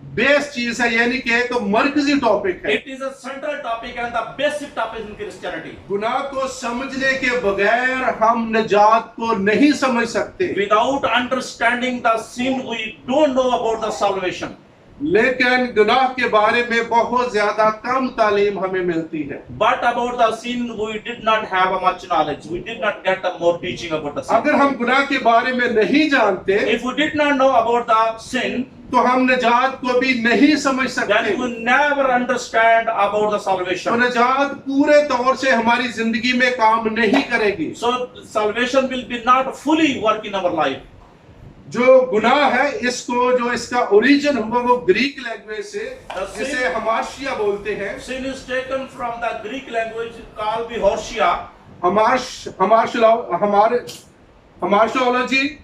बेस चीज है, यानी कि एक मरकजी टॉपिक है। It is a central topic and the basic topic in Christianity. गुनाह को समझने के बगैर हम निजात को नहीं समझ सकते। Without understanding the sin, we don't know about the salvation. लेकिन गुनाह के बारे में बहुत ज्यादा कम तालीम हमें मिलती है। But about the sin, we did not have much knowledge. We did not get more teaching about the sin. अगर हम गुनाह के बारे में नहीं जानते If we did not know about the sin, तो हम निजात को भी नहीं समझ then सकते। we will never understand about the तो salvation. निजात पूरे तौर से हमारी जिंदगी में काम नहीं करेगी। So salvation will be not fully work in our life. जो गुनाह है इसको, जो इसका ओरिजिन हुआ वो ग्रीक लैंग्वेज से, जिसे हमार्शिया बोलते हैं। Sin is taken from the Greek language called Horsia. हमार्शियोलॉजी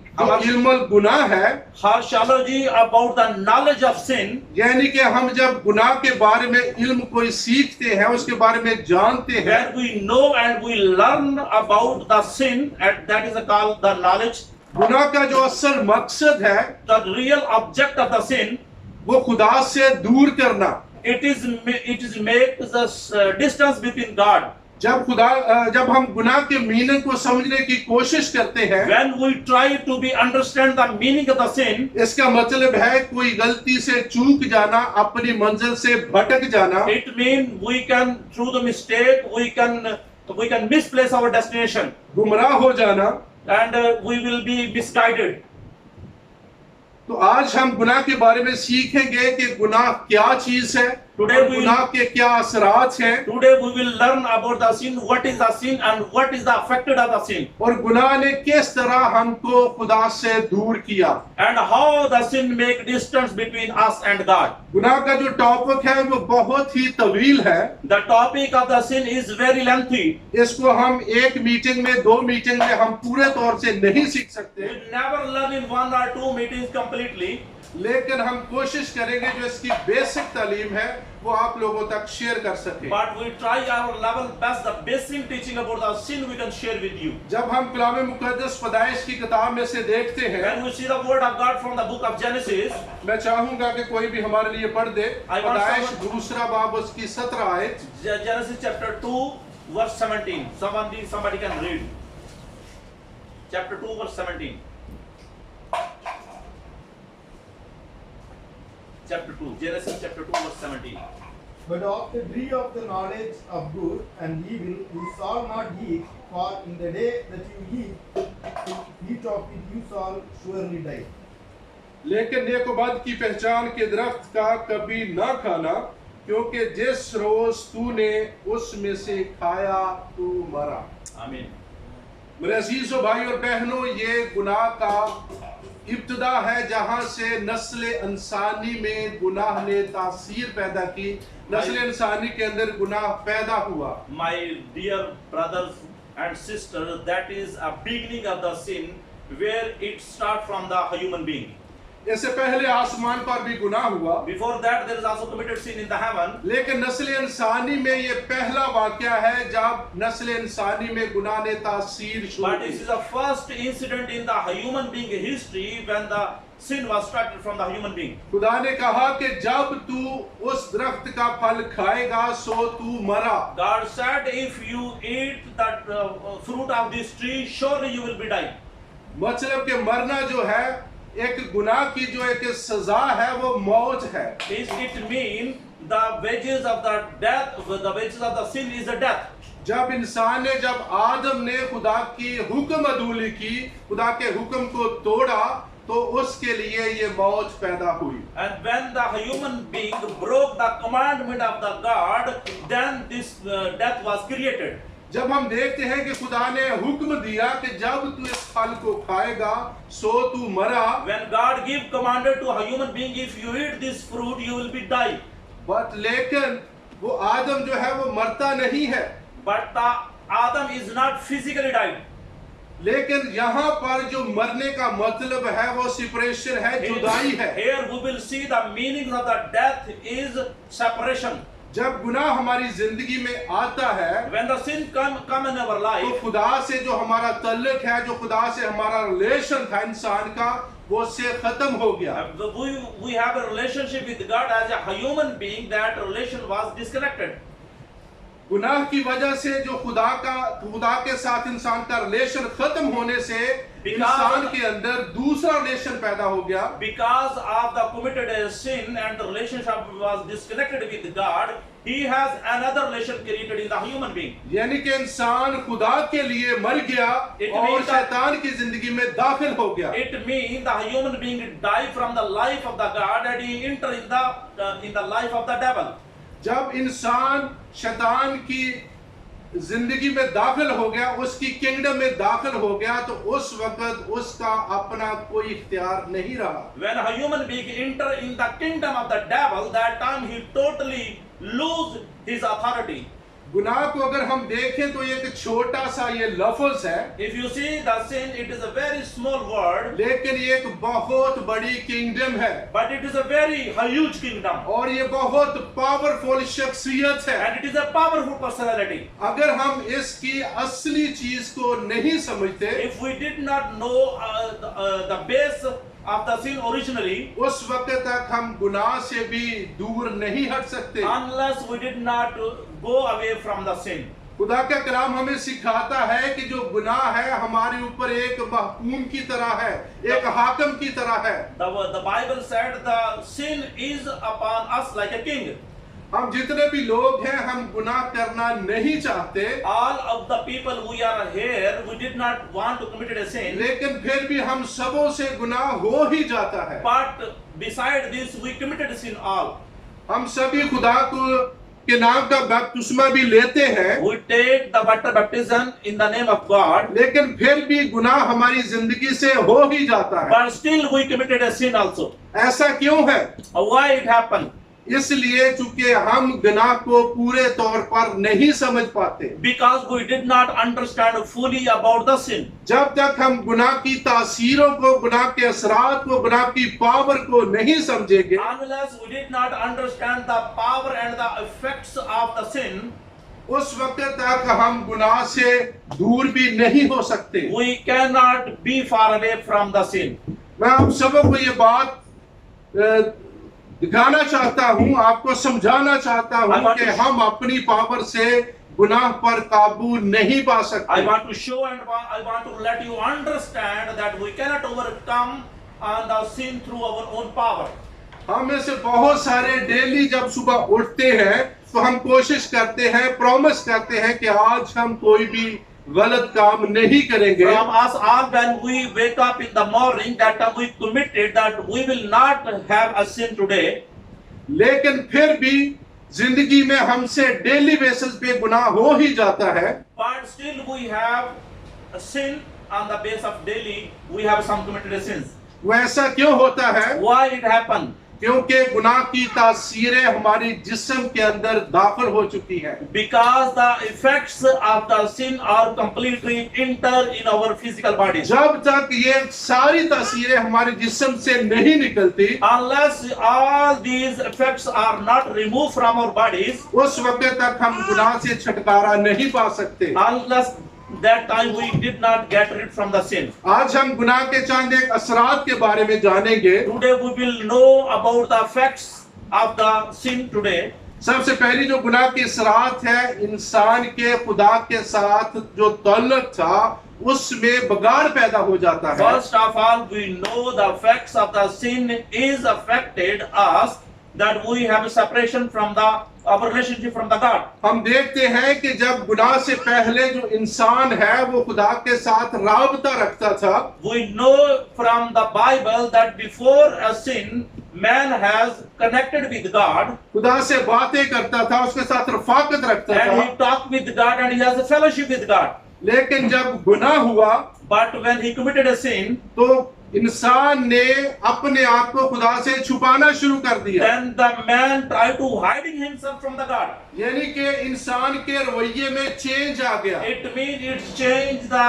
इल्मुल गुनाह है, Harsology about the knowledge of sin. यानी कि हम जब गुनाह के बारे में इल्म कोई सीखते हैं, उसके बारे में जानते हैं, Where we know and we learn about the sin, and that is called the knowledge. गुनाह का जो असल मकसद है The real object of the sin, वो खुदा से दूर करना। it is make the distance between God. जब हम गुनाह के मीनिंग को समझने की कोशिश करते हैं, When we try to be understand the meaning of the sin, इसका मतलब है कोई गलती से चूक जाना, अपनी मंजिल से भटक जाना। it means we can through the mistake we can misplace our destination, गुमराह हो जाना। and we will be misguided. तो आज हम गुनाह के बारे में सीखेंगे कि गुनाह क्या चीज है, Today और we- गुनाह के क्या असरात हैं, Today we will learn about the sin, what is the sin and what is the affected of the sin, और गुनाह ने किस तरह हमको खुदा से दूर किया। and how the sin make distance between us and God. गुनाह का जो टॉपिक है वो बहुत ही तवील है। The topic of the sin is very lengthy. इसको हम एक मीटिंग में, 2 मीटिंग में हम पूरे तौर से नहीं सीख We सकते, never learn in 1 or 2 meetings completely, लेकिन हम कोशिश करेंगे जो इसकी बेसिक तालीम है वो आप लोगों तक शेयर कर सके। but we try our level best. The basic teaching about the sin we can share with you. जब हम कलाम मुकद्दस पैदाइश की किताब में से देखते हैं, When we see the word of God from the book of Genesis, मैं चाहूंगा कि कोई भी हमारे लिए पढ़ दे। I want पैदाइश someone- दूसरा बाब उसकी 17 आयत। Genesis chapter 2 verse 17. Somebody can read. Chapter 2 verse 17. Chapter 2, Genesis chapter 2 verse 17. But of the tree of the knowledge of good and evil you shall not eat, for in the day that you eat of it you shall surely die. लेकिन नेकोबद की पहचान के दरख्त का कभी ना खाना, क्योंकि जिस रोज तूने उसमें से खाया तू मरा। Amen. मेरे अजीजों भाई और बहनों, ये गुनाह का इब्तिदा है जहां से नस्ल इंसानी में गुनाह ने तासीर पैदा की, नस्ल इंसानी के अंदर गुनाह पैदा हुआ। My dear brothers and sisters, that is a beginning of the sin where it starts from the human being. इससे पहले आसमान पर भी गुनाह हुआ, Before that, there is also committed sin in the heaven. लेकिन नस्ल इंसानी में ये पहला वाकया है जब नस्ल इंसानी में गुनाह ने तासीर शुरू But this की। is the first incident in the human being history when the sin was started from the human being. खुदा ने कहा कि जब तू उस दरख्त का फल खाएगा सो तू मरा। God said, if you eat that fruit of this tree, surely you will be dying. मतलब कि मरना जो है, एक गुनाह की जो एक सजा है वो मौत है। It means the wages of the death, the wages of the sin is the death. जब आदम ने खुदा की हुक्म अदूली की, खुदा के हुक्म को तोड़ा, तो उसके लिए ये मौत पैदा हुई। And when the human being broke the commandment of the God, then this death was created. जब हम देखते हैं कि खुदा ने हुक्म दिया कि जब तू इस फल को खाएगा सो तू मरा, When God give commanded to a human being, if you eat this fruit, you will be die. But लेकिन वो आदम जो है वो मरता नहीं है। But the Adam is not physically died. लेकिन यहाँ पर जो मरने का मतलब है वो सेपरेशन है, जुदाई है। Here we will see the meaning of the death is separation. जब गुनाह हमारी जिंदगी में आता है when the sin come in our तो life, खुदा से जो हमारा तल्लुक है, जो खुदा से हमारा रिलेशन था इंसान का, वो से खत्म हो गया। we have a relationship with God as a human being. That relation was disconnected. गुनाह की वजह से जो खुदा के साथ इंसान का रिलेशन खत्म होने से इंसान के अंदर दूसरा रिलेशन पैदा हो गया। Because of the committed sin and the relationship was disconnected with God, he has another relation created in the human being. यानी कि इंसान खुदा के लिए मर गया और शैतान की जिंदगी में दाखिल हो गया। It means the human being died from the life of the God and he entered in the life of the devil. जब इंसान शैतान की जिंदगी में दाखिल हो गया, उसकी किंगडम में दाखिल हो गया, तो उस वक्त उसका अपना कोई इख्तियार नहीं रहा। When a human being enter in the kingdom of the devil, that time he totally lose his authority. गुनाह को अगर हम देखें तो एक छोटा सा ये लफ्ज है, If you see the sin, it is a very small word, लेकिन ये एक बहुत बड़ी किंगडम है but it is a very huge kingdom, और ये बहुत पावरफुल शख्सियत है। and it is a powerful personality. अगर हम इसकी असली चीज को नहीं समझते, If we did not know the base of the sin originally, उस वक्त तक हम गुनाह से भी दूर नहीं हट सकते। unless we did not go away from the sin. खुदा का कलाम हमें सिखाता है कि जो गुनाह है हमारे ऊपर एक महकूम की तरह है, एक हाकिम की तरह है। The Bible said the sin is upon us like a king. हम जितने भी लोग हैं, हम गुनाह करना नहीं चाहते, All of the people we are here, we did not want to commit a sin, लेकिन फिर भी हम सबों से गुनाह हो ही जाता है। but beside this we committed sin all. हम सभी खुदा के नाम का बपतिस्मा भी लेते हैं, We take the water baptism in the name of God, लेकिन फिर भी गुनाह हमारी जिंदगी से हो ही जाता है। but still we committed a sin also. ऐसा क्यों है? Why it happened? इसलिए चूंकि हम गुनाह को पूरे तौर पर नहीं समझ पाते। Because we did not understand fully about the sin. जब तक हम गुनाह की तासीरों को, गुनाह के असरात को, गुनाह की पावर को नहीं समझेंगे, Unless we did not understand the power and the effects of the sin, उस वक्त तक हम गुनाह से दूर भी नहीं हो सकते। we cannot be far away from the sin. मैं आप सबों को ये बात दिखाना चाहता हूँ, आपको समझाना चाहता हूँ कि हम अपनी पावर से गुनाह पर काबू नहीं पा I सकते। want to show and I want to let you understand that we cannot overcome the sin through our own power. हम में से बहुत सारे डेली जब सुबह उठते हैं तो हम कोशिश करते हैं, प्रॉमिस करते हैं कि आज हम कोई भी गलत काम नहीं करेंगे। From us all, when we wake up in the morning, that we committed that we will not have a sin today. लेकिन फिर भी जिंदगी में हमसे डेली बेसिस पे गुनाह हो ही जाता है। But still we have a sin on the base of daily. We have some committed sins. वो ऐसा क्यों होता है? Why it happened? क्योंकि गुनाह की तासीरें हमारी जिस्म के अंदर दाखिल हो चुकी है। Because the effects of the sin are completely enter in our physical bodies. जब तक ये सारी तासीरें हमारे जिस्म से नहीं निकलती, Unless all these effects are not removed from our bodies, उस वक्त तक हम गुनाह से छुटकारा नहीं पा सकते। unless that time we did not get rid from the sin. आज हम गुनाह के चंद एक असरात के बारे में जानेंगे। Today we will know about the effects of the sin today. सबसे पहली जो गुनाह की असरात है, इंसान के खुदा के साथ जो ताल्लुक था उसमें बगाड़ पैदा हो जाता है। First of all, we know the effects of the sin is affected us, that we have a separation from our relationship from the God. हम देखते हैं कि जब गुनाह से पहले जो इंसान है वो खुदा के साथ राबता रखता था। We know from the Bible that before a sin, man has connected with God, खुदा से बातें करता था, उसके साथ रफाकत रखता and था। he talked with God and he has a fellowship with God. लेकिन जब गुनाह हुआ But when he committed a sin, तो इंसान ने अपने आप को खुदा से छुपाना शुरू कर दिया। Then the man tried to hiding himself from the God. यानी कि इंसान के रवैये में चेंज आ गया। It means it changed the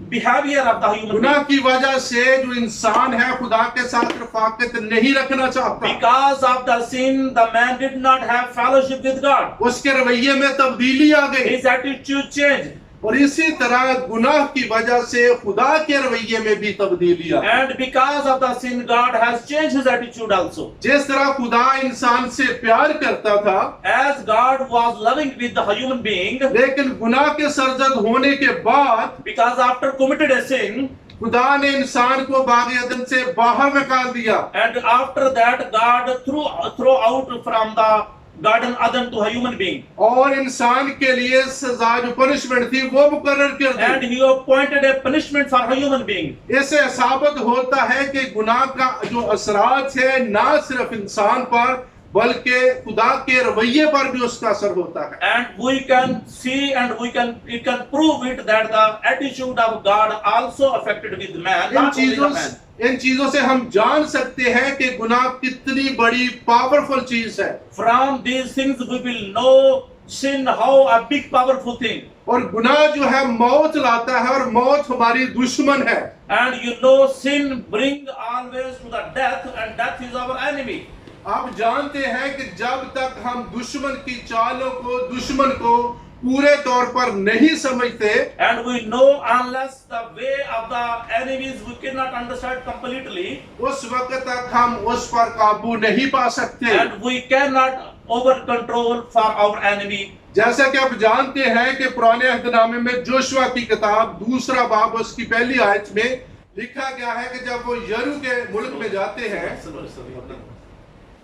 behavior of the human गुनाह being. की वजह से जो इंसान है खुदा के साथ रफाकत नहीं रखना चाहता। Because of the sin, the man did not have fellowship with God. उसके रवैये में तब्दीली आ गई। His attitude changed. और इसी तरह गुनाह की वजह से खुदा के रवैये में भी तब्दीली आ गई। And because of the sin, God has changed his attitude also. जिस तरह खुदा इंसान से प्यार करता था, As God was loving with the human being, लेकिन गुनाह के सरजद होने के बाद because after committed a sin, खुदा ने इंसान को बाग़ अदन से बाहर निकाल दिया। and after that God threw out from the garden Eden to a human being, और इंसान के लिए सजा जो पनिशमेंट थी वो मुकर्रर कर and the. he appointed a punishment for a human being. इससे साबित होता है कि गुनाह का जो असरात है ना सिर्फ इंसान पर बल्कि खुदा के रवैये पर भी उसका असर होता है। And we can see and it can prove it that the attitude of God also affected with man, not only the man. इन चीजों से हम जान सकते हैं कि गुनाह कितनी बड़ी पावरफुल चीज है। From these things we will know sin how a big powerful thing. और गुनाह जो है मौत लाता है और मौत हमारी दुश्मन है। And you know sin bring always to the death, and death is our enemy. आप जानते हैं कि जब तक हम दुश्मन की चालों को दुश्मन को पूरे तौर पर नहीं समझते, And we know unless the way of the enemies we cannot understand completely, उस वक्त तक हम उस पर काबू नहीं पा सकते। and we cannot over control for our enemy. जैसा कि आप जानते हैं कि पुराने अहदनामे में जोशुआ की किताब 2 बाब उसकी पहली आयत में लिखा गया है कि जब वो यरू के मुल्क में जाते हैं,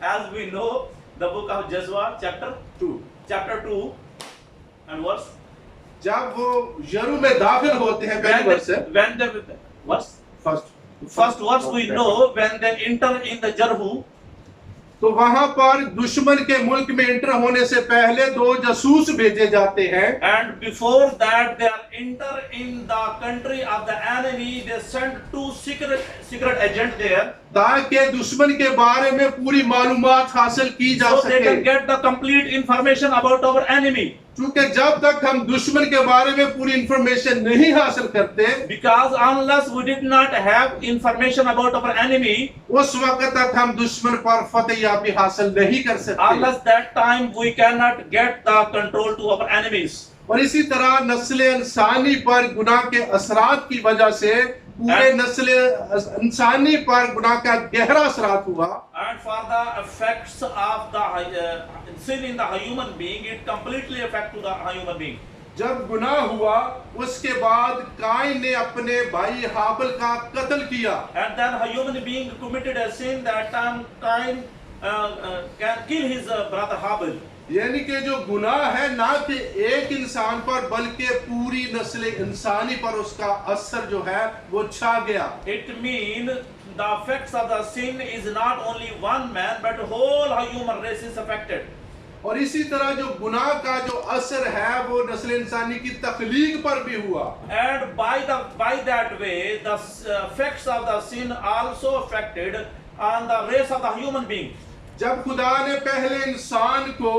As we know, the book of Joshua, chapter 2 and verse. जब वो यरू में दाखिल होते हैं, पहली वर्ष है, When the verse, first verse we know when they enter in the Jerhu, तो वहां पर दुश्मन के मुल्क में एंटर होने से पहले 2 जासूस भेजे जाते हैं। and before that they are enter in the country of the enemy, they send 2 secret agent there, ताकि दुश्मन के बारे में पूरी मालूमात हासिल की जा so they सके। can get the complete information about our enemy. क्योंकि जब तक हम दुश्मन के बारे में पूरी इंफॉर्मेशन नहीं हासिल करते, Because unless we did not have information about our enemy, उस वक्त तक हम दुश्मन पर फतेह याबी हासिल नहीं कर सकते। unless that time we cannot get the control to our enemies. और इसी तरह नस्ल इंसानी पर गुनाह के असरात की वजह से पूरे नस्ल इंसानी पर गुनाह का गहरा असरात हुआ। And for the effects of the sin in the human being, it completely affect to the human being. जब गुनाह हुआ उसके बाद काइन ने अपने भाई हाबिल का कत्ल किया। And then a human being committed a sin, that time Cain can kill his brother Habil. यानी कि जो गुनाह है ना कि एक इंसान पर बल्कि पूरी नस्ल इंसानी पर उसका असर जो है वो छा गया। It means the effects of the sin is not only one man but whole human race is affected. और इसी तरह जो गुनाह का जो असर है वो नस्ल इंसानी की तख्लीक पर भी हुआ। And by that way the effects of the sin also affected on the race of the human being. जब खुदा ने पहले इंसान को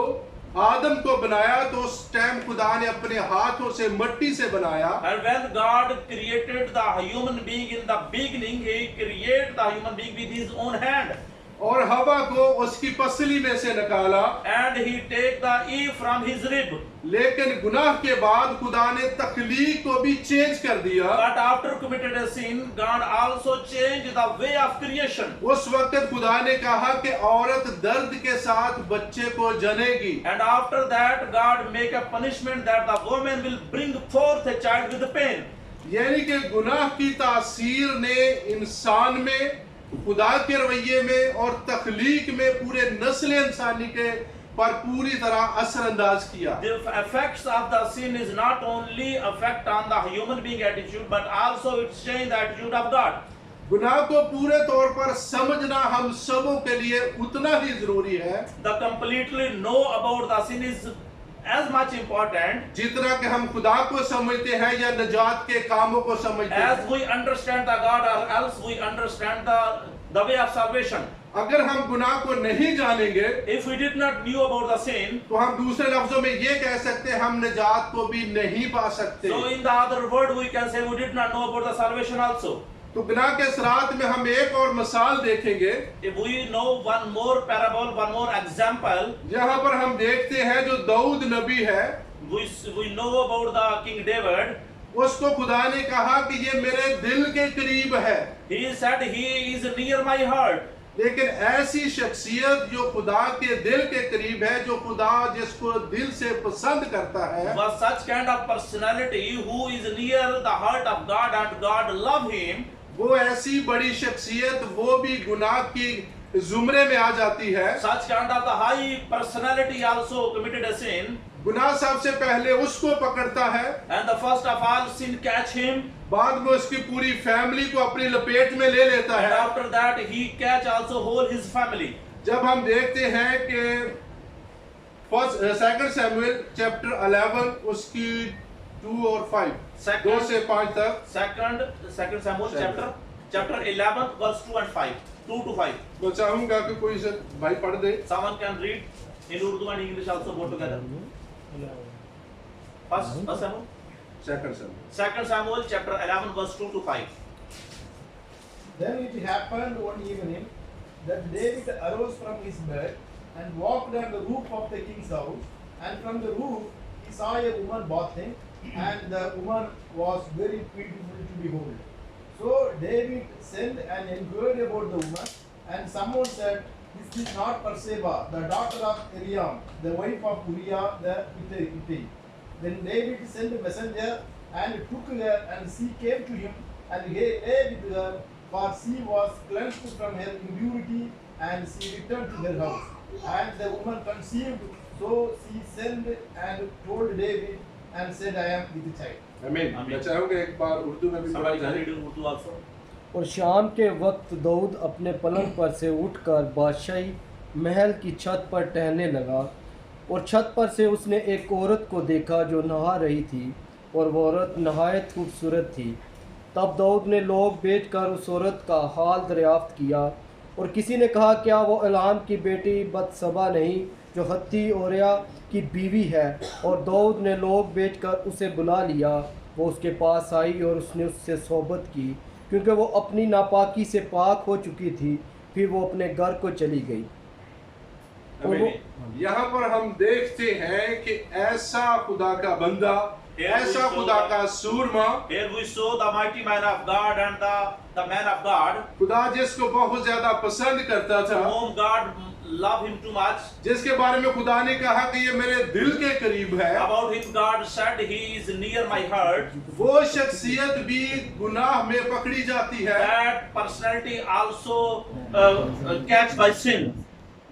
आदम को बनाया तो उस टाइम खुदा ने अपने हाथों से मिट्टी से बनाया। And when God created the human being in the beginning, He created the human being with His own hand. और हवा को उसकी पसली में से निकाला। And He take the Eve from his rib. लेकिन गुनाह के बाद खुदा ने तख्लीक को भी चेंज कर दिया। But after committed a sin, God also changed the way of creation. उस वक्त खुदा ने कहा कि औरत दर्द के साथ बच्चे को जनेगी। And after that, God make a punishment that the woman will bring forth a child with pain. यानी कि गुनाह की तासीर ने इंसान में, खुदा के रवैये में और तख्लीक में पूरे नस्ल इंसानी के पर पूरी तरह असरअंदाज किया। The effects of the sin is not only affect on the human being attitude, but also it change the attitude of God. गुनाह को पूरे तौर पर समझना हम सबों के लिए उतना ही जरूरी है। The completely know about the sin is as much important जितना कि हम खुदा को समझते हैं या निजात के कामों को समझते हैं। as we understand the God, or else we understand the way of salvation. अगर हम गुनाह को नहीं जानेंगे If we did not knew about the sin, तो हम दूसरे लफ्जों में ये कह सकते हैं हम निजात को भी नहीं पा सकते। so in the other word we can say we did not know about the salvation also. तो गुनाह के सरात में हम एक और मिसाल देखेंगे। If we know one more parable, one more example, यहाँ पर हम देखते हैं जो दाऊद नबी है, we know about the King David. उसको खुदा ने कहा कि ये मेरे दिल के करीब है। He said he is near my heart. लेकिन ऐसी शख्सियत जो खुदा के दिल के करीब है, जो खुदा जिसको दिल से पसंद करता है, Was such kind of personality who is near the heart of God and God love him. वो ऐसी बड़ी शख्सियत वो भी गुनाह की जुमरे में आ जाती है। Such kind of the high personality also committed a sin. गुनाह सबसे पहले उसको पकड़ता है, And the first of all sin catch him. बाद में उसकी पूरी फैमिली को अपनी लपेट में ले लेता And है। after that he catch also whole his family. जब हम देखते हैं कि सेकंड सैमुएल चैप्टर 11 उसकी 2 और 5 Second- 2 से 5 तक, Second Samuel chapter 11 verse 2 and 5. 2 to 5. मैं चाहूंगा कि कोई से भाई पढ़ दे। Someone can read in Urdu and English also both together. First Samuel. Second Samuel 2 Samuel chapter 11 verse 2 to 5. Then it happened one evening that David arose from his bed and walked on the roof of the king's house, and from the roof he saw a woman bathing, and the woman was very beautiful to behold. So David sent and inquired about the woman, and someone said, "This is not Bathsheba, the daughter of Eliam, the wife of Uriah the Hittite." Then David sent a messenger and took her, and she came to him, and he lay with her, for she was cleansed from her impurity, and she returned to her house. And the woman conceived, so she sent and told David, and said, "I am with child." आमीन। मैं चाहूंगा एक बार उर्दू में भी पढ़ा Somebody can जाए। read in Urdu also. और शाम के वक्त दाऊद अपने पलंग पर से उठकर बादशाही महल की छत पर टहलने लगा, और छत पर से उसने एक औरत को देखा जो नहा रही थी, और वह औरत नहायत खूबसूरत थी। तब दाऊद ने लोग बैठकर उस औरत का हाल दरियाफ्त किया, और किसी ने कहा, क्या वो एलाम की बेटी बत्सबा नहीं जो हत्ती ओरिया की बीवी है? और दाऊद ने लोग बैठकर उसे बुला लिया। वो उसके पास आई और उसने उससे सोबत की, क्योंकि वो अपनी नापाकी से पाक हो चुकी थी। फिर वो अपने घर को चली गई। और वो यहाँ पर हम देखते हैं कि ऐसा खुदा का बंदा, ऐसा खुदा का सूरमा, Here we saw the mighty man of God and the man of God, खुदा जिसको बहुत ज्यादा पसंद करता था, whom God loved him too much. जिसके बारे में खुदा ने कहा कि ये मेरे दिल के करीब है, About him God said he is near my heart. वो शख्सियत भी गुनाह में पकड़ी जाती है। That personality also catch by sin,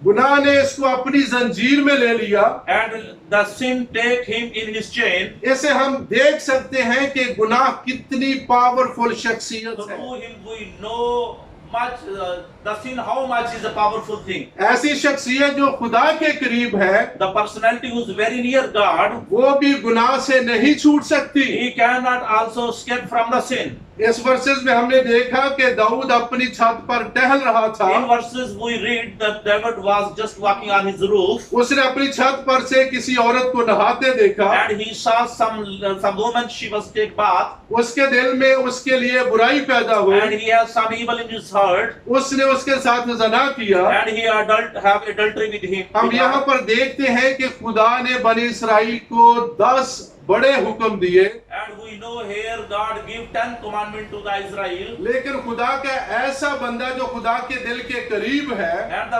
गुनाह ने इसको अपनी जंजीर में ले लिया। and the sin take him in his chain. इसे हम देख सकते हैं कि गुनाह कितनी पावरफुल शख्सियत So है। through him we know much the sin how much is a powerful thing. ऐसी शख्सियत जो खुदा के करीब है, The personality who is very near God, वो भी गुनाह से नहीं छूट सकती। he cannot also escape from the sin. इस वर्सेस में हमने देखा कि दाऊद अपनी छत पर टहल रहा था। In verses we read that David was just walking on his roof, उसने अपनी छत पर से किसी औरत को नहाते देखा। and he saw some woman, she was take bath, उसके दिल में उसके लिए बुराई पैदा हुई। and he has some evil in his heart, उसने उसके साथ ज़ना किया। and he have adultery with him. हम यहाँ पर देखते हैं कि खुदा ने बनी इसराइल को 10 बड़े हुक्म दिए, And we know here God give 10 commandments to the Israel, लेकिन खुदा का ऐसा बंदा जो खुदा के दिल के करीब है, and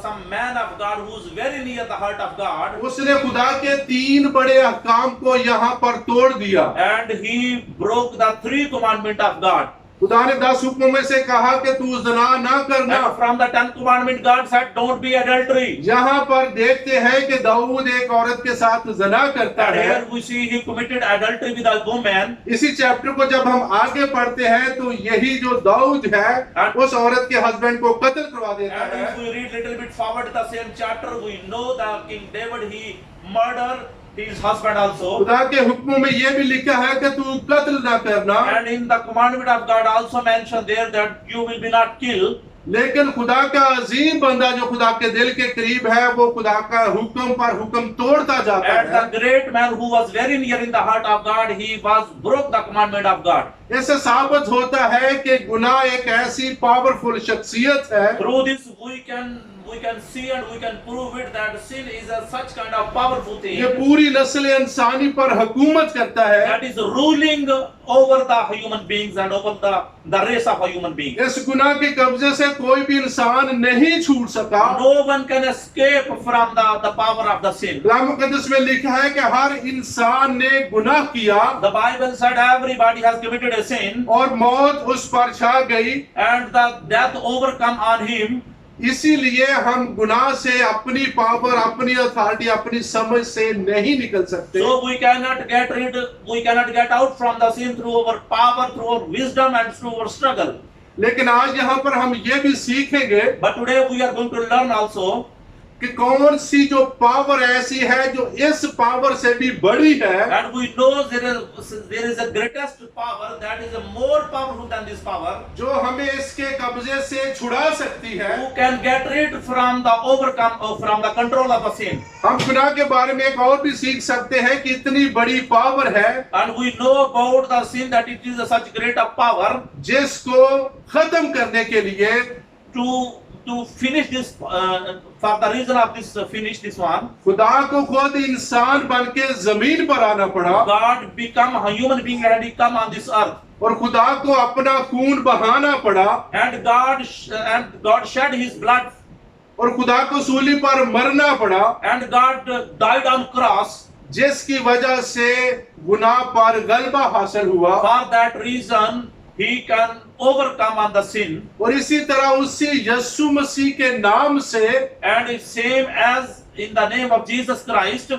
some man of God who is very near the heart of God, उसने खुदा के 3 बड़े अहकाम को यहाँ पर तोड़ दिया। and he broke the 3 commandments of God. खुदा ने 10 हुक्मों में से कहा कि तू ज़ना ना करना। And from the 10th commandment, God said, don't be adultery. यहाँ पर देखते हैं कि दाऊद एक औरत के साथ ज़ना करता And है। here we see he committed adultery with a woman. इसी चैप्टर को जब हम आगे पढ़ते हैं तो यही जो दाऊद है उस औरत के हस्बैंड को कत्ल करवा देता And है। if we read little bit forward the same chapter, we know that King David, he murdered his husband also. खुदा के हुक्मों में ये भी लिखा है कि तू कत्ल ना करना। And in the commandment of God also mentioned there that you will be not killed. लेकिन खुदा का अजीम बंदा जो खुदा के दिल के करीब है वो खुदा का हुक्म पर हुक्म तोड़ता जाता And है। the great man who was very near in the heart of God, he was broke the commandment of God. इससे साबित होता है कि गुनाह एक ऐसी पावरफुल शख्सियत है। Through this we can see and we can prove it that sin is a such kind of powerful thing ये पूरी नस्ल इंसानी पर हुकूमत करता है। that is ruling over the human beings and over the race of a human being. इस गुनाह के कब्जे से कोई भी इंसान नहीं छूट सका। No one can escape from the power of the sin. कलाम मुक़द्दस में लिखा है कि हर इंसान ने गुनाह किया The Bible said everybody has committed a sin और मौत उस पर छा गई। and the death overcome on him. इसीलिए हम गुनाह से अपनी पावर, अपनी अथॉरिटी, अपनी समझ से नहीं निकल सकते। So we cannot get out from the sin through our power, through our wisdom and through our struggle. लेकिन आज यहाँ पर हम ये भी सीखेंगे But today we are going to learn also कि कौन सी जो पावर ऐसी है जो इस पावर से भी बड़ी है। and we know there is a greatest power that is more powerful than this power. जो हमें इसके कब्जे से छुड़ा सकती है। Who can get rid from the control of the sin. हम गुनाह के बारे में एक और भी सीख सकते हैं कि इतनी बड़ी पावर है And we know about the sin that it is such great a power जिसको खत्म करने के लिए to finish this for the reason of this finish this one. खुदा को खुद इंसान बन के जमीन पर आना पड़ा God become a human being and he come on this earth. और खुदा को अपना खून बहाना पड़ा And God shed his blood और खुदा को सूली पर मरना पड़ा and God died on cross. जिसकी वजह से गुनाह पर गलबा हासिल हुआ। For that reason he can overcome on the sin. और इसी तरह उसी यीशु मसीह के नाम से And it's same as in the name of Jesus Christ,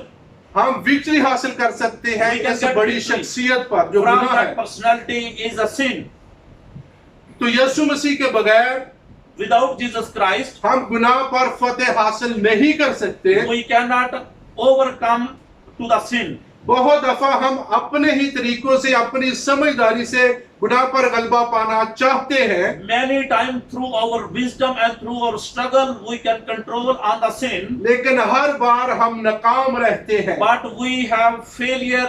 हम विक्ट्री हासिल कर सकते हैं We can इस get बड़ी victory शख्सियत पर जो from गुनाह that है। personality is a sin. तो यीशु मसीह के बगैर Without Jesus Christ, हम गुनाह पर फतेह हासिल नहीं कर सकते। we cannot overcome to the sin. बहुत दफा हम अपने ही तरीकों से, अपनी समझदारी से गुनाह पर गलबा पाना चाहते हैं। Many times through our wisdom and through our struggle we can control on the sin, लेकिन हर बार हम नाकाम रहते हैं। but we have failure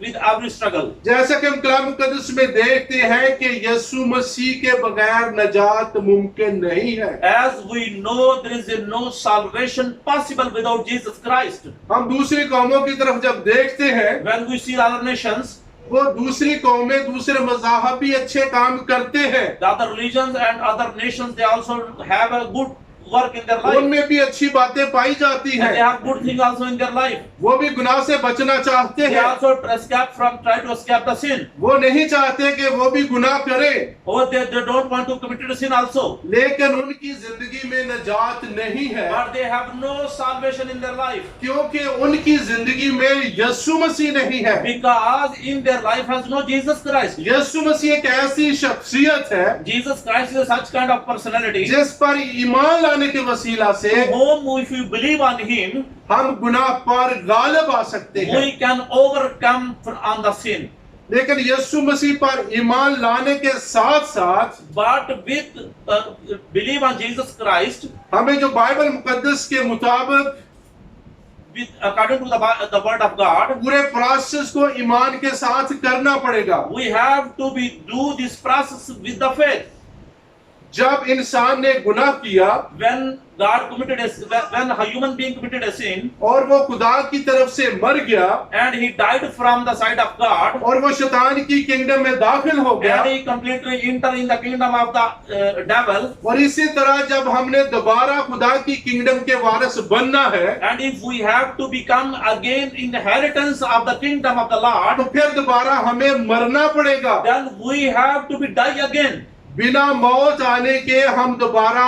with every struggle. जैसा कि हम कलाम मुक़द्दस में देखते हैं कि यीशु मसीह के बगैर नजात मुमकिन नहीं है। As we know, there is no salvation possible without Jesus Christ. हम दूसरी कौमों की तरफ जब देखते हैं, When we see other nations, वो दूसरी कौमें, दूसरे मज़ाहब भी अच्छे काम करते हैं। the other religions and other nations, they also have a good work in their life. उनमें भी अच्छी बातें पाई जाती And they हैं। have good things also in their life. वो भी गुनाह से बचना चाहते They हैं। also try to escape the sin. वो नहीं चाहते कि वो भी गुनाह करें, Or they don't want to commit the sin also. लेकिन उनकी जिंदगी में नजात नहीं है, But they have no salvation in their life. क्योंकि उनकी जिंदगी में यीशु मसीह नहीं है। Because in their life has no Jesus Christ. यीशु मसीह एक ऐसी शख्सियत है Jesus Christ is such kind of personality. जिस पर ईमान लाने के वसीला से Whom if you believe on him, हम गुनाह पर गालिब आ सकते हैं। we can overcome on the sin. लेकिन यीशु मसीह पर ईमान लाने के साथ साथ But with believe on Jesus Christ, हमें जो बाइबल मुकद्दस के मुताबिक according to the word of God, पूरे प्रोसेस को ईमान के साथ करना पड़ेगा। we have to do this process with the faith. जब इंसान ने गुनाह किया when a human being committed a sin और वो खुदा की तरफ से मर गया and he died from the side of God और वो शैतान की किंगडम में दाखिल हो गया, and he completely entered in the kingdom of the devil, और इसी तरह जब हमने दोबारा खुदा की किंगडम के वारिस बनना है and if we have to become again inheritance of the kingdom of the तो Lord, फिर दोबारा हमें मरना पड़ेगा। then we have to be die again. बिना मौत आने के हम दोबारा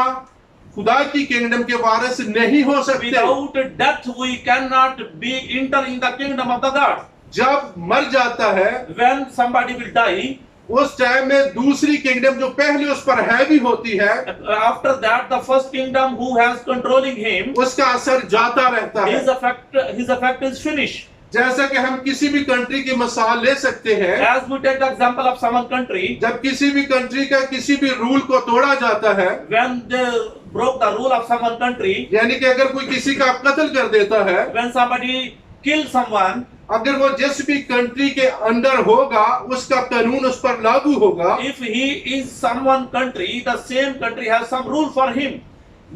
खुदा की किंगडम के वारिस नहीं हो सकते। Without death we cannot be enter in the kingdom of the God. जब मर जाता है When somebody will die, उस टाइम में दूसरी किंगडम जो पहले उस पर हैवी होती है after that the first kingdom who has controlling him, उसका असर जाता रहता है। his effect is finished. जैसा कि हम किसी भी कंट्री की मिसाल ले सकते हैं, As we take the example of some country, जब किसी भी कंट्री का किसी भी रूल को तोड़ा जाता है, when they broke the rule of some country, यानी कि अगर कोई किसी का कत्ल कर देता है, when somebody kill someone, अगर वो जिस भी कंट्री के अंदर होगा उसका कानून उस पर लागू होगा। if he is someone country, the same country has some rule for him.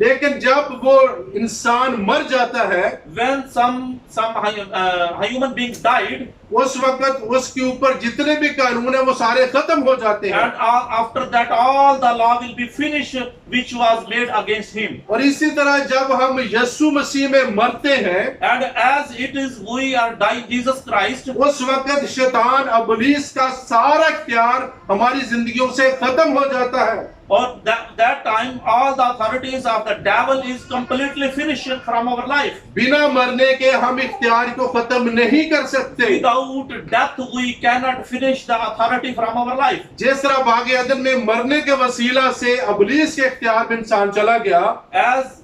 लेकिन जब वो इंसान मर जाता है, When some human beings died, उस वक्त उसके ऊपर जितने भी कानून है वो सारे खत्म हो जाते हैं। and after that all the law will be finished which was made against him. और इसी तरह जब हम यीशु मसीह में मरते हैं, And as it is we are dying Jesus Christ, उस वक्त शैतान अबलीस का सारा इख्तियार हमारी जिंदगियों से खत्म हो जाता है। or that time all the authorities of the devil is completely finished from our life. बिना मरने के हम इख्तियार को खत्म नहीं कर सकते। Without death we cannot finish the authority from our life. जिस तरह बागे अदन में मरने के वसीला से अबलीस के इख्तियार में इंसान चला गया, As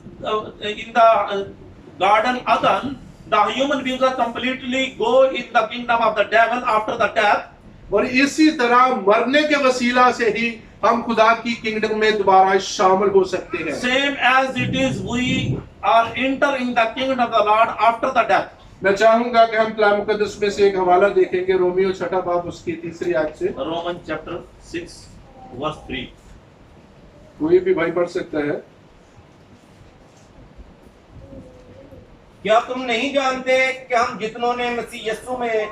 in the garden Eden, the human beings are completely go in the kingdom of the devil after the death. और इसी तरह मरने के वसीला से ही हम खुदा की किंगडम में दोबारा शामिल हो सकते हैं। Same as it is we are enter in the kingdom of the Lord after the death. मैं चाहूंगा कि हम कलाम मुकद्दस में से एक हवाला देखेंगे, रोमियो 6 बाब उसकी 3 आयत से। Romans chapter 6 verse 3. कोई भी भाई पढ़ सकता है। क्या तुम नहीं जानते कि हम जितनों ने मसीह यीशु में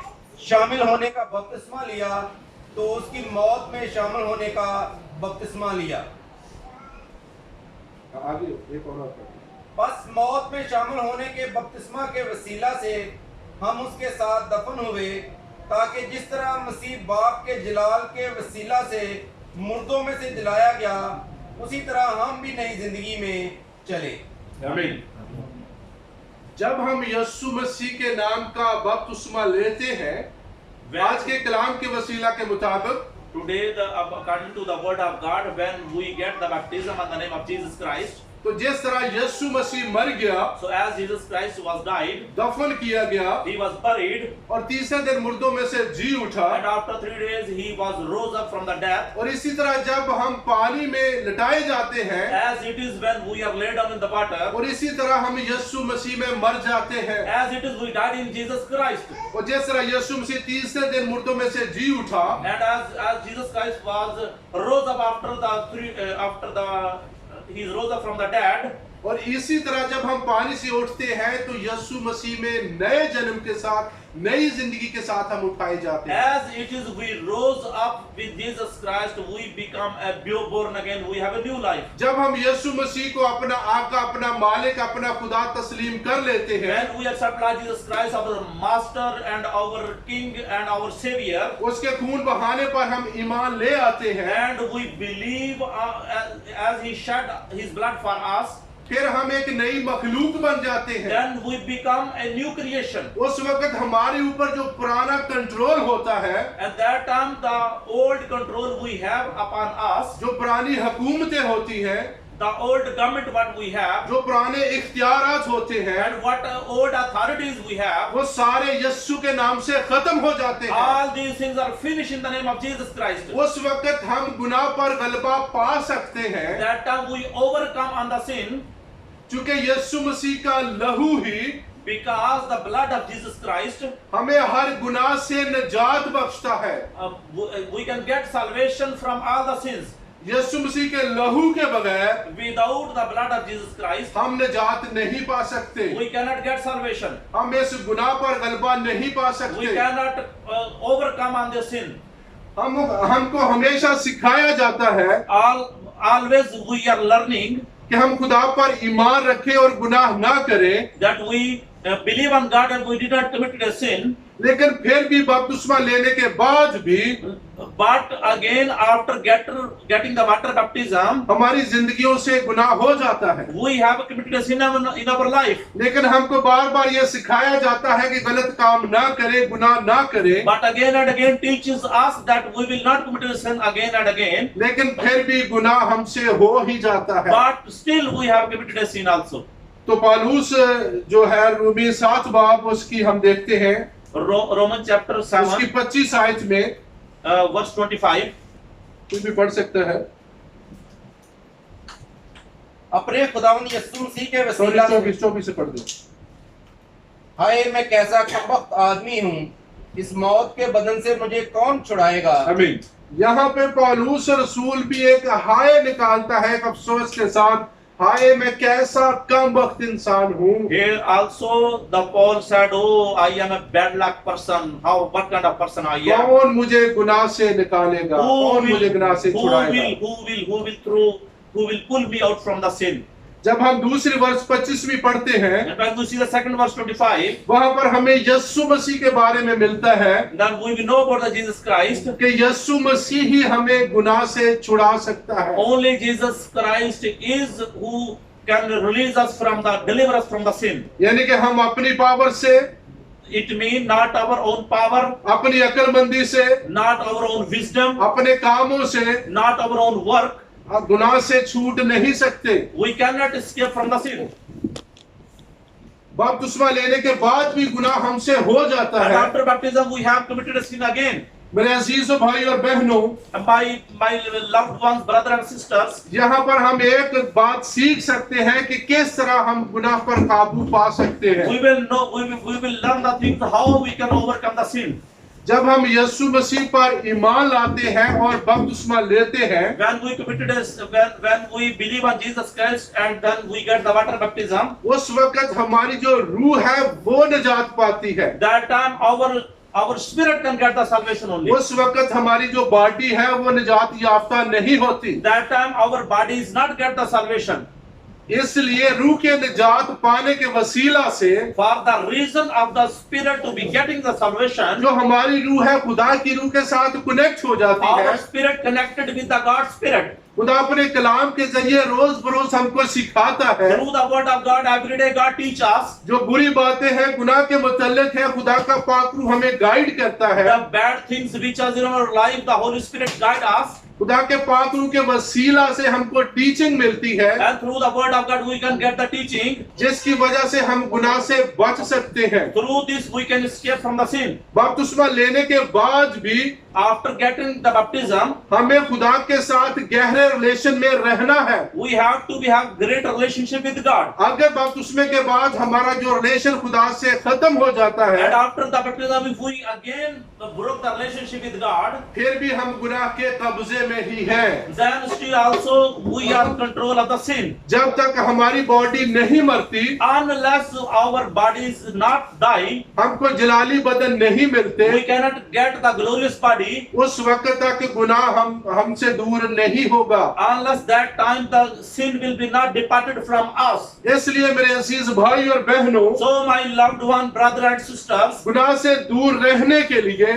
शामिल होने का बपतिस्मा लिया तो उसकी मौत में शामिल होने का बपतिस्मा लिया। आगे एक और आता है। बस मौत में शामिल होने के बपतिस्मा के वसीला से हम उसके साथ दफन हुए, ताकि जिस तरह मसीह बाप के जलाल के वसीला से मुर्दों में से जलाया गया, उसी तरह हम भी नई जिंदगी में चले। आमीन। जब हम यीशु मसीह के नाम का बपतिस्मा लेते हैं, आज के कलाम के वसीला के मुताबिक, Today, according to the word of God, when we get the baptism in the name of Jesus Christ, तो जिस तरह यीशु मसीह मर गया, so as Jesus Christ was died, दफन किया गया he was buried, और तीसरे दिन मुर्दों में से जी उठा, and after 3 days he was rose up from the death. और इसी तरह जब हम पानी में लटाए जाते हैं, As it is when we are laid down in the water, और इसी तरह हम यीशु मसीह में मर जाते हैं, as it is we died in Jesus Christ, और जिस तरह यीशु मसीह तीसरे दिन मुर्दों में से जी उठा, and as Jesus Christ was rose up after he rose up from the dead, और इसी तरह जब हम पानी से उठते हैं तो यीशु मसीह में नए जन्म के साथ, नई जिंदगी के साथ हम उठाए जाते हैं। as it is we rose up with Jesus Christ, we become a born again, we have a new life. जब हम यीशु मसीह को अपना आका, अपना मालिक, अपना खुदा तस्लीम कर लेते हैं, When we accept Lord Jesus Christ, our Master and our King and our Savior, उसके खून बहाने पर हम ईमान ले आते हैं, and we believe as He shed His blood for us, फिर हम एक नई मखलूक बन जाते हैं। then we become a new creation. उस वक्त हमारे ऊपर जो पुराना कंट्रोल होता है, At that time, the old control we have upon us, जो पुरानी हुकूमतें होती हैं, the old government what we have, जो पुराने इख्तियारात होते हैं, and what old authorities we have, वो सारे यीशु के नाम से खत्म हो जाते हैं। all these things are finished in the name of Jesus Christ. उस वक्त हम गुनाह पर गलबा पा सकते हैं, That time we overcome on the sin, क्योंकि यीशु मसीह का लहू ही because the blood of Jesus Christ, हमें हर गुनाह से निजात बख्शता है। we can get salvation from all the sins. यीशु मसीह के लहू के बगैर without the blood of Jesus Christ, हम निजात नहीं पा सकते। we cannot get salvation. हम इस गुनाह पर गलबा नहीं पा We सकते। cannot overcome on the sin. हमको हमेशा सिखाया जाता है Always we are learning कि हम खुदा पर ईमान रखें और गुनाह ना करें, that we believe on God and we did not commit a sin. लेकिन फिर भी बपतिस्मा लेने के बाद भी But again, after getting the water baptism, हमारी जिंदगियों से गुनाह हो जाता है। we have committed a sin in our life. लेकिन हमको बार बार यह सिखाया जाता है कि गलत काम ना करें, गुनाह ना करें, But again and again teaches us that we will not commit a sin again and again. लेकिन फिर भी गुनाह हमसे हो ही जाता है। But still we have committed a sin also. तो पौलुस जो है रोमी 7 बाब उसकी हम देखते हैं, Romans chapter उसकी 7, 25 आयत में verse 25. कोई भी पढ़ सकता है। अपने खुदावंद यीशु मसीह के वसीला से 24 से पढ़ दो। हाय मैं कैसा कमबख्त आदमी हूँ, इस मौत के बदन से मुझे कौन छुड़ाएगा। आमीन। यहाँ पे पौलुस रसूल भी एक हाय निकालता है एक अफसोस के साथ, हाय मैं कैसा कम वक्त इंसान हूँ। Here also the Paul said, "Oh, I am a bad luck person. What kind of person I am? कौन मुझे गुनाह से निकालेगा, कौन मुझे गुनाह से छुड़ाएगा। Who will pull me out from the sin?" जब हम दूसरी वर्ष 25वीं पढ़ते हैं, And when we see the second verse 25, वहां पर हमें यीशु मसीह के बारे में मिलता है then we will know about the Jesus Christ. कि यीशु मसीह ही हमें गुनाह से छुड़ा सकता है। Only Jesus Christ is who can release us from deliver us from the sin. यानी कि हम अपनी पावर से, It means not our own power, अपनी अक्लमंदी से, not our own wisdom, अपने कामों से not our own work. गुनाह से छूट नहीं सकते। We cannot escape from the sin. बपतिस्मा लेने के बाद भी गुनाह हमसे हो जाता And है। after baptism, we have committed a sin again. मेरे अजीजों भाई और बहनों, And my loved ones, brothers and sisters, यहाँ पर हम एक बात सीख सकते हैं कि किस तरह हम गुनाह पर काबू पा सकते हैं। we will know, we will learn the things how we can overcome the sin. जब हम यीशु मसीह पर ईमान लाते हैं और बपतिस्मा लेते हैं, When we believe on Jesus Christ and then we get the water baptism, उस वक्त हमारी जो रूह है वो निजात पाती है। that time our spirit can get the salvation only. उस वक्त हमारी जो बॉडी है वो निजात याफ्ता नहीं होती। That time our body is not get the salvation. इसलिए रूह के निजात पाने के वसीला से For the reason of the spirit to be getting the salvation, जो हमारी रूह है खुदा की रूह के साथ कनेक्ट हो जाती है। our spirit connected with the God spirit. खुदा अपने कलाम के जरिए रोज बरोज हमको सिखाता है। Through the word of God, every day God teach us. जो बुरी बातें हैं गुनाह के मुतल्लिक है, खुदा का पाक रूह हमें गाइड करता है। The bad things which are in our life, the Holy Spirit guide us. खुदा के पाक रूह के वसीला से हमको टीचिंग मिलती है, And through the word of God we can get the teaching. जिसकी वजह से हम गुनाह से बच सकते हैं। Through this we can escape from the sin. बपतिस्मा लेने के बाद भी After getting the baptism, हमें खुदा के साथ गहरे रिलेशन में रहना है। we have to have great relationship with God. अगर बपतिस्मे के बाद हमारा जो रिलेशन खुदा से खत्म हो जाता And है, after the baptism, if we again broke the relationship with God, फिर भी हम गुनाह के कब्जे में ही हैं। then still also we are in control of the sin. जब तक हमारी बॉडी नहीं मरती, Unless our body is not dying, हमको जलाली बदन नहीं मिलते, we cannot get the glorious body. उस वक्त तक गुनाह हमसे दूर नहीं होगा। Unless that time the sin will be not departed from us. इसलिए मेरे अजीज भाई और बहनों, So my loved one, brother and sisters, गुनाह से दूर रहने के लिए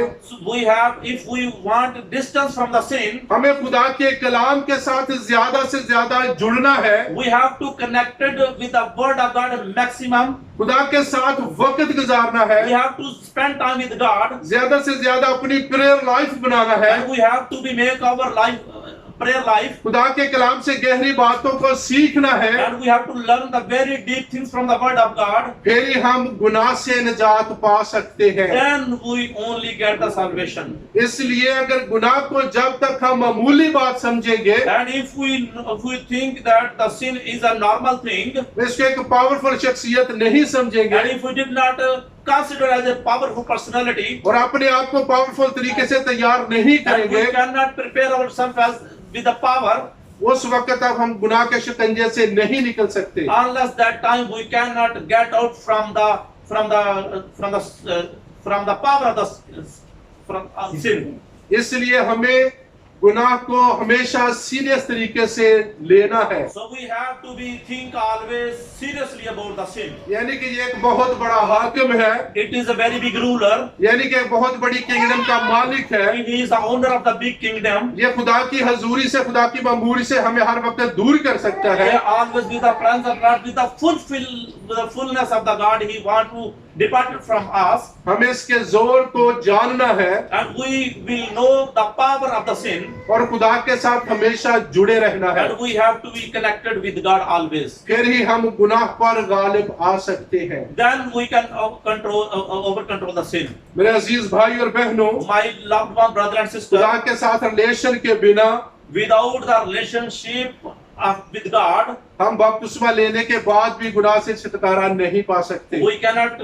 we have, if we want distance from the sin, हमें खुदा के कलाम के साथ ज्यादा से ज्यादा जुड़ना है। we have to connected with the word of God maximum. खुदा के साथ वक्त गुजारना है, We have to spend time with God. ज्यादा से ज्यादा अपनी प्रेयर लाइफ बनाना है। And we have to be make our life prayer life. खुदा के कलाम से गहरी बातों को सीखना है, And we have to learn the very deep things from the word of God. फिर ही हम गुनाह से निजात पा सकते हैं। Then we only get the salvation. इसलिए अगर गुनाह को जब तक हम मामूली बात समझेंगे, And if we think that the sin is a normal thing, इसको एक पावरफुल शख्सियत नहीं समझेंगे and if we did not consider as a powerful personality, और अपने आप को पावरफुल तरीके से तैयार नहीं and we करेंगे, cannot prepare ourselves as with the power, उस वक्त तक हम गुनाह के शिकंजे से नहीं निकल सकते। unless that time we cannot get out from the power of the sin. इसलिए हमें गुनाह को हमेशा सीरियस तरीके से लेना है। So we have to be think always seriously about the sin. यानी कि ये एक बहुत बड़ा हाकिम है, It is a very big ruler. यानी कि एक बहुत बड़ी किंगडम का मालिक है। He is the owner of the big kingdom. ये खुदा की हजूरी से, खुदा की ममूरी से हमें हर वक्त दूर कर सकता He है। always with the presence of God, with the fullness of the God, He want to depart from us, हमें इसके जोर को जानना है and we will know the power of the sin, और खुदा के साथ हमेशा जुड़े रहना है। and we have to be connected with God always. फिर ही हम गुनाह पर गालिब आ सकते हैं। Then we can over control the sin. मेरे अजीज भाई और बहनों, My loved one brother and sister, खुदा के साथ रिलेशन के बिना without the relationship with God, हम बपतिस्मा लेने के बाद भी गुनाह से छुटकारा नहीं पा सकते। we cannot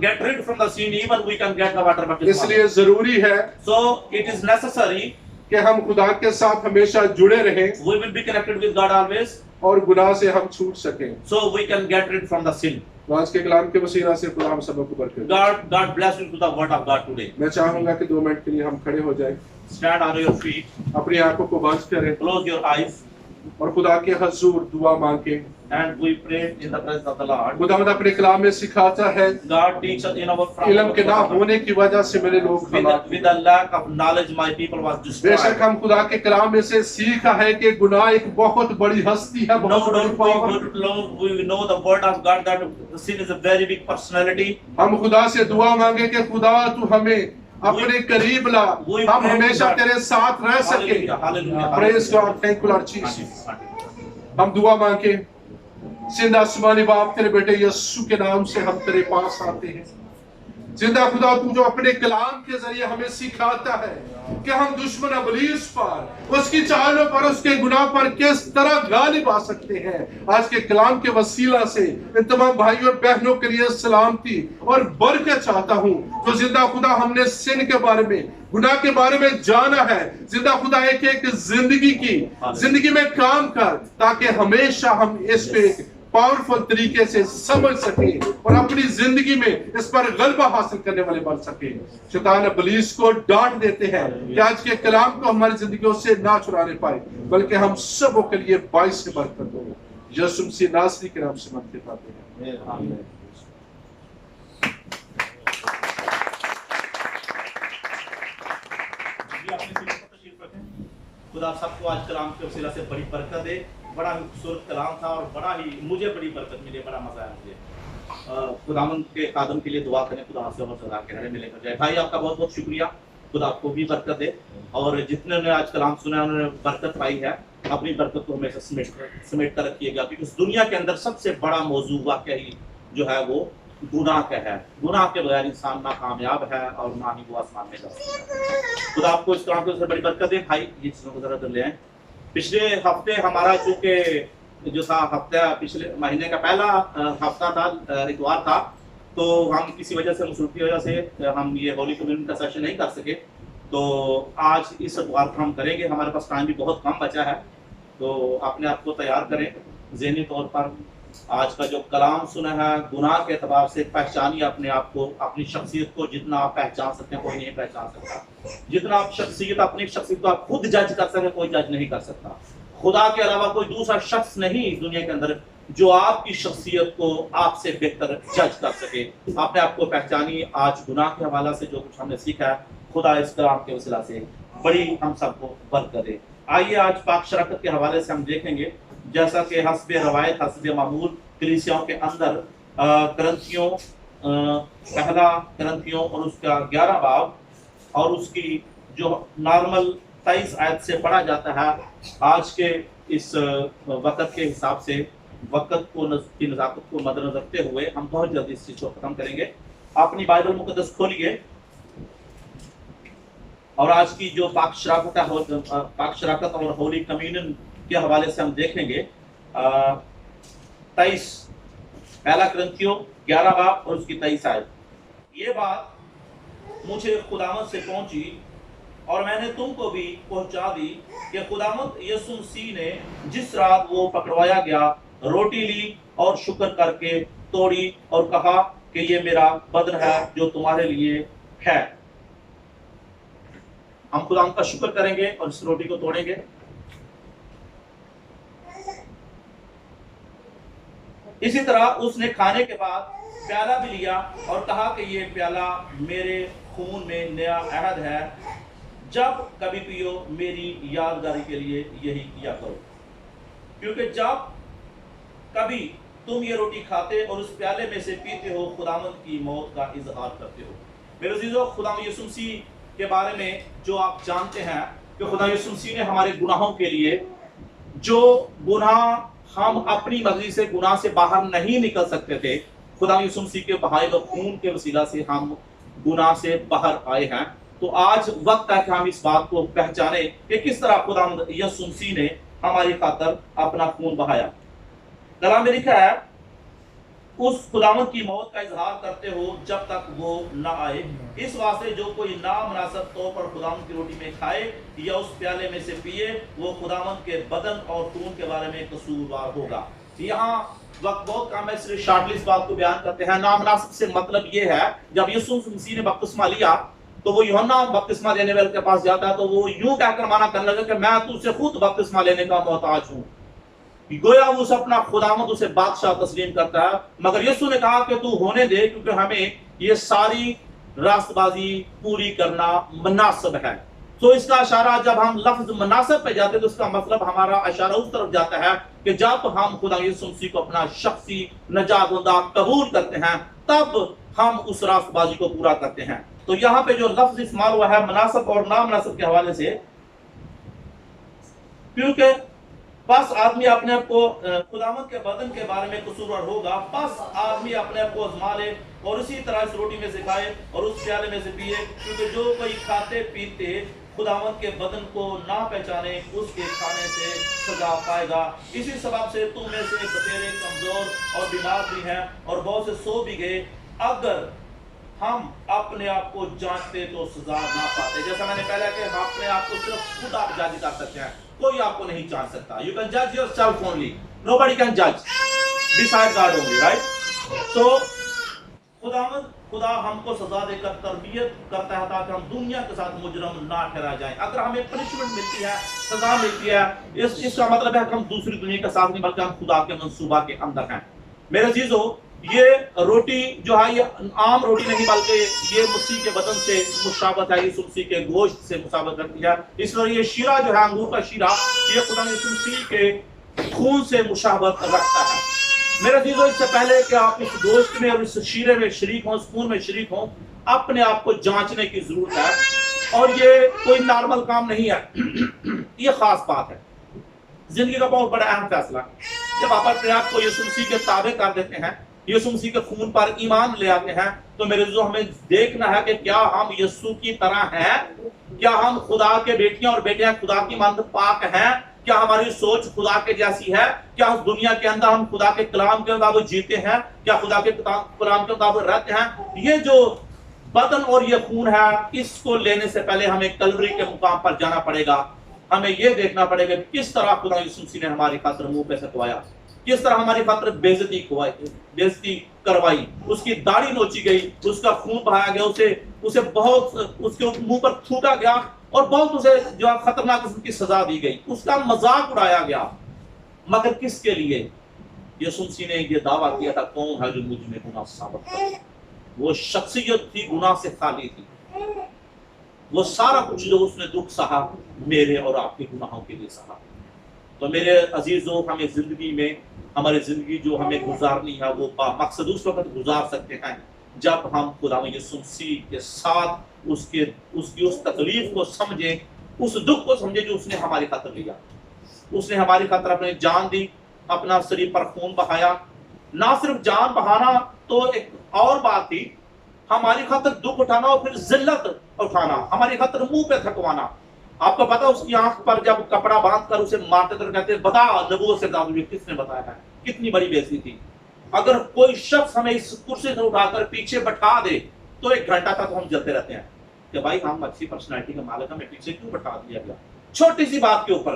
get rid from the sin, even we can get the water baptism. इसलिए जरूरी है So it is necessary कि हम खुदा के साथ हमेशा जुड़े रहें we will be connected with God always, और गुनाह से हम छूट सकें। so we can get rid from the sin. तो आज के कलाम के वसीला से खुदा हम सबको बरकत दे। God bless you to the word of God today. मैं चाहूंगा कि 2 मिनट के लिए हम खड़े हो जाएं, Stand on your feet, अपनी आंखों को बंद करें close your eyes, और खुदा के हजूर दुआ मांगे। and we pray in the presence of the Lord. खुदावंद अपने कलाम में सिखाता है, God teach us in our इल्म के ना होने की वजह से मेरे लोग हलाक with the lack of knowledge, my people was destroyed. बेशक हम खुदा के कलाम में से सीखा है कि गुनाह एक बहुत बड़ी हस्ती है, No बहुत बड़ी doubt power. we know the word of God that the sin is a very big personality. हम खुदा से दुआ मांगे कि खुदा तू हमें अपने करीब ला, हम हमेशा तेरे साथ रह सके। Hallelujah. Praise God, thank you Lord Jesus. हम दुआ मांगे। जिंदा आसमानी बाप, तेरे बेटे यीशु के नाम से हम तेरे पास आते हैं। जिंदा खुदा, तू जो अपने कलाम के जरिए हमें सिखाता है कि हम दुश्मन इब्लीस पर, उसकी चालों पर, उसके गुनाह पर किस तरह गालिब आ सकते हैं, आज के कलाम के वसीला से इन तमाम भाइयों और बहनों के लिए सलामती और बरकत चाहता हूँ। तो जिंदा खुदा, हमने सिन के बारे में, गुनाह के बारे में जाना है। जिंदा खुदा, एक एक जिंदगी में काम कर, ताकि हमेशा हम इस पे पावरफुल तरीके से समझ सके और अपनी जिंदगी में इस पर गलबा हासिल करने वाले बन सके। शैतान इब्लीस को डांट देते हैं कि आज के कलाम को हमारी जिंदगियों से ना चुराने पाए, बल्कि हम सबों के लिए बाइस से बरकत हो। यीशु मसीह नासरी के नाम से मांगते पाते हैं, आमीन। खुदा सबको आज कलाम के वसीला से बड़ी बरकत दे। बड़ा ही खूबसूरत कलाम था और बड़ा ही मुझे बड़ी बरकत मिली, बड़ा मजा आया मुझे। खुदावंद के कादम के लिए दुआ करें, खुदा से और सदा के रहे मिलेगा। जय भाई, आपका बहुत बहुत शुक्रिया। खुदा आपको भी बरकत दे, और जितने ने आज कलाम सुना उन्होंने बरकत पाई है, अपनी बरकत को हमेशा समेट कर रखिएगा, क्योंकि इस दुनिया के अंदर सबसे बड़ा मौजू वाकया ही जो है वो गुनाह का है। गुनाह के बगैर इंसान ना कामयाब है और ना ही वो आसमान में जा सकता है। खुदा आपको इस कलाम को बड़ी बरकत दे। भाई, ये चीज़ों को जरा कर ले आए। पिछले हफ्ते हमारा चूंकि जो था हफ्ता, पिछले महीने का पहला हफ्ता था, इतवार था, तो हम किसी वजह से, मसरूफ की वजह से हम ये होली कम्युनियन का सेशन नहीं कर सके। तो आज इस इतवार को हम करेंगे। हमारे पास टाइम भी बहुत कम बचा है, तो अपने आप को तैयार करें ज़हनी तौर पर। आज का जो कलाम सुना है, गुनाह के एतबार से पहचानिए अपने आप को, अपनी शख्सियत को। जितना आप पहचान सकते हैं कोई नहीं पहचान सकता। जितना आप अपनी शख्सियत को आप खुद जज कर सकते, कोई जज नहीं कर सकता। खुदा के अलावा कोई दूसरा शख्स नहीं दुनिया के अंदर जो आपकी शख्सियत को आपसे बेहतर जज कर सके। अपने आप को पहचानिए। आज गुनाह के हवाला से जो कुछ हमने सीखा है, खुदा इस कलाम के वसीला से बड़ी हम सबको बरकत दे। आइए आज पाक शराकत के हवाले से हम देखेंगे, जैसा कि हस्बे रवायत, हस्बे मामूल कलीसियाओं के अंदर करंथियों, पहला करंथियों और उसका 11 बाब और उसकी जो नॉर्मल 23 आयत से पढ़ा जाता है, आज के इस वक़्त के हिसाब से, वक़्त को की नज़ाकत को मद्देनज़र रखते हुए हम बहुत जल्दी इस चीज़ को ख़त्म करेंगे। अपनी बाइबल मुक़द्दस खोलिए और आज की जो पाक शराकत और होली कम्युनियन के हवाले से हम देखेंगे 23 पहला करंथियों 11 बाब और उसकी 23 आयत। ये बात मुझे खुदावंद से पहुंची और मैंने तुमको भी पहुंचा दी कि खुदावंद यीशु मसीह ने जिस रात वो पकड़वाया गया, रोटी ली और शुक्र करके तोड़ी और कहा कि ये मेरा बदन है जो तुम्हारे लिए है। हम खुदावंद का शुक्र करेंगे और इस रोटी को तोड़ेंगे। इसी तरह उसने खाने के बाद प्याला भी लिया और कहा कि ये प्याला मेरे खून में नया अहद है, जब कभी पियो मेरी यादगारी के लिए यही किया करो। क्योंकि जब कभी तुम ये रोटी खाते और उस प्याले में से पीते हो, खुदावंद की मौत का इजहार करते हो। मेरे अजीजों, खुदावंद यीशु मसीह के बारे में जो आप जानते हैं कि खुदा यीशु मसीह ने हमारे गुनाहों के लिए, जो गुनाह हम अपनी मर्जी से गुनाह से बाहर नहीं निकल सकते थे, खुदा यीशु मसीह के बहाए हुए खून के वसीला से हम गुनाह से बाहर आए हैं। तो आज वक्त है कि हम इस बात को पहचाने कि किस तरह खुदा यीशु मसीह ने हमारी खातर अपना खून बहाया। कलाम में लिखा है, उस खुदावंद की मौत का इजहार करते हो जब तक वो ना आए। इस वास्ते जो कोई नामुनासिब तौर पर खुदावंद की रोटी में खाए या उस प्याले में से पिए, वो खुदावंद के बदन और खून के बारे में कसूरवार होगा। यहाँ वक्त बहुत कम है, सिर्फ शॉर्टली इस बात को बयान करते हैं। नामुनासिब से मतलब ये है, जब यीशु मसीह ने बपतिस्मा लिया तो वो यूहन्ना बपतिस्मा लेने वाले के पास जाता है तो वो यूं कहकर मना करने लगा कि मैं तुझसे खुद बपतिस्मा लेने का मोहताज हूं। गोया उस अपना खुदावंद उसे बादशाह तस्लीम करता है, मगर यीशु ने कहा कि तू होने दे, क्योंकि हमें ये सारी रास्तबाजी पूरी करना मुनासिब है। तो इसका इशारा, जब हम लफ्ज मुनासिब पे जाते हैं तो इसका मतलब हमारा इशारा उस तरफ जाता है कि जब हम खुदा यीशु मसीह को अपना शख्सी नजातुंदा कबूल करते हैं, तब हम उस रास्तबाजी को पूरा करते हैं। तो यहाँ पे जो लफ्ज इस्तेमाल हुआ है मुनासिब और नामुनासिब के हवाले से, क्योंकि बस आदमी अपने आप को खुदावंद के बदन के बारे में कसूरवार होगा, बस आदमी अपने आप को आजमा ले और इसी तरह इस रोटी में से खाए और उस प्याले में से पिए। क्योंकि जो कोई खाते पीते खुदावंद के बदन को ना पहचाने, उसके खाने से सजा पाएगा। इसी सबब से तुम में से बतेरे कमजोर और बीमार भी हैं और बहुत से सो भी गए। अगर हम अपने आप को जांचते तो सजा ना पाते। जैसा मैंने पहले कि हम अपने आप को सिर्फ खुद आप जज कर सकते हैं, कोई आपको नहीं जांच सकता। यू कैन जज योरसेल्फ ओनली, नोबडी कैन जज बिसाइड गॉड ओनली, राइट। तो खुदा हमको सजा देकर तरबियत करता है ताकि हम दुनिया के साथ मुजरम ना ठहरा जाएं। अगर हमें पनिशमेंट मिलती है, सजा मिलती है, इसका मतलब है कि हम दूसरी दुनिया के साथ नहीं बल्कि हम खुदा के मंसूबा के अंदर हैं। मेरे अजीजों, ये रोटी जो है ये आम रोटी नहीं बल्कि ये मसीह के बदन से मुशाबत है, यीशु मसीह के गोश्त से मुशाबत करती है। इस तरह ये शीरा जो है, अंगूर का शीरा, ये खुदा यीशु मसीह के खून से मुशाबत रखता है। मेरे अजीजों, इससे पहले कि आप इस गोश्त में और इस शीरे में शरीक हों, इस खून में शरीक हों, अपने आप को जांचने की जरूरत है। और ये कोई नॉर्मल काम नहीं है, ये खास बात है, जिंदगी का बहुत बड़ा अहम फैसला। जब आप अपने आप को यीशु मसीह के ताबे कर देते हैं, यीशु मसीह के खून पर ईमान ले आते हैं, तो मेरे जो हमें देखना है कि क्या हम यीशु की तरह हैं, क्या हम खुदा के बेटियां और बेटियां खुदा की मानद पाक हैं, क्या हमारी सोच खुदा के जैसी है, क्या उस दुनिया के अंदर हम खुदा के कलाम के मुताबिक जीते हैं, क्या खुदा के कलाम के मुताबिक रहते हैं। ये जो बदन और ये खून है, इसको लेने से पहले हमें कलवरी के मुकाम पर जाना पड़ेगा। हमें ये देखना पड़ेगा किस तरह खुदा यीशु मसीह ने हमारी खातिर मुंह पे सकवाया, किस तरह हमारी खातिर बेइज्जती करवाई, उसकी दाढ़ी नोची गई, उसका खून बहाया गया, उसे बहुत उसके मुंह पर थूका गया और बहुत उसे जो खतरनाक किस्म की सजा दी गई, उसका मजाक उड़ाया गया। मगर किसके लिए? यीशु मसीह ने यह दावा किया था, कौन है जो मुझ में गुनाह साबित करे? वो शख्सियत थी गुनाह से खाली थी। वो सारा कुछ जो उसने दुख सहा, मेरे और आपके गुनाहों के लिए सहा। तो मेरे अजीजों, हमें जिंदगी में हमारी जिंदगी जो हमें गुजारनी है वो मकसद उस वक्त गुजार सकते हैं जब हम खुदा यीशु मसीह के साथ उसकी उस तकलीफ को समझें, उस दुख को समझें जो उसने हमारी खातिर लिया। उसने हमारी खातिर अपनी जान दी, अपना शरीर पर खून बहाया। ना सिर्फ जान बहाना तो एक और बात थी, हमारी खातिर दुख उठाना और फिर जिल्लत उठाना, हमारी खातिर मुंह पे थकवाना। आपको पता, उसकी आंख पर जब कपड़ा बांध कर उसे मारते तो कहते बता नबूवत से दाऊद किसने बताया है। कितनी बड़ी बेइज्जती थी। अगर कोई शख्स हमें इस कुर्सी से उठाकर पीछे बैठा दे तो 1 घंटा तक हम जलते रहते हैं। कि भाई हम अच्छी पर्सनैलिटी के मालिक, हमें पीछे क्यों बता दिया गया छोटी सी बात के ऊपर।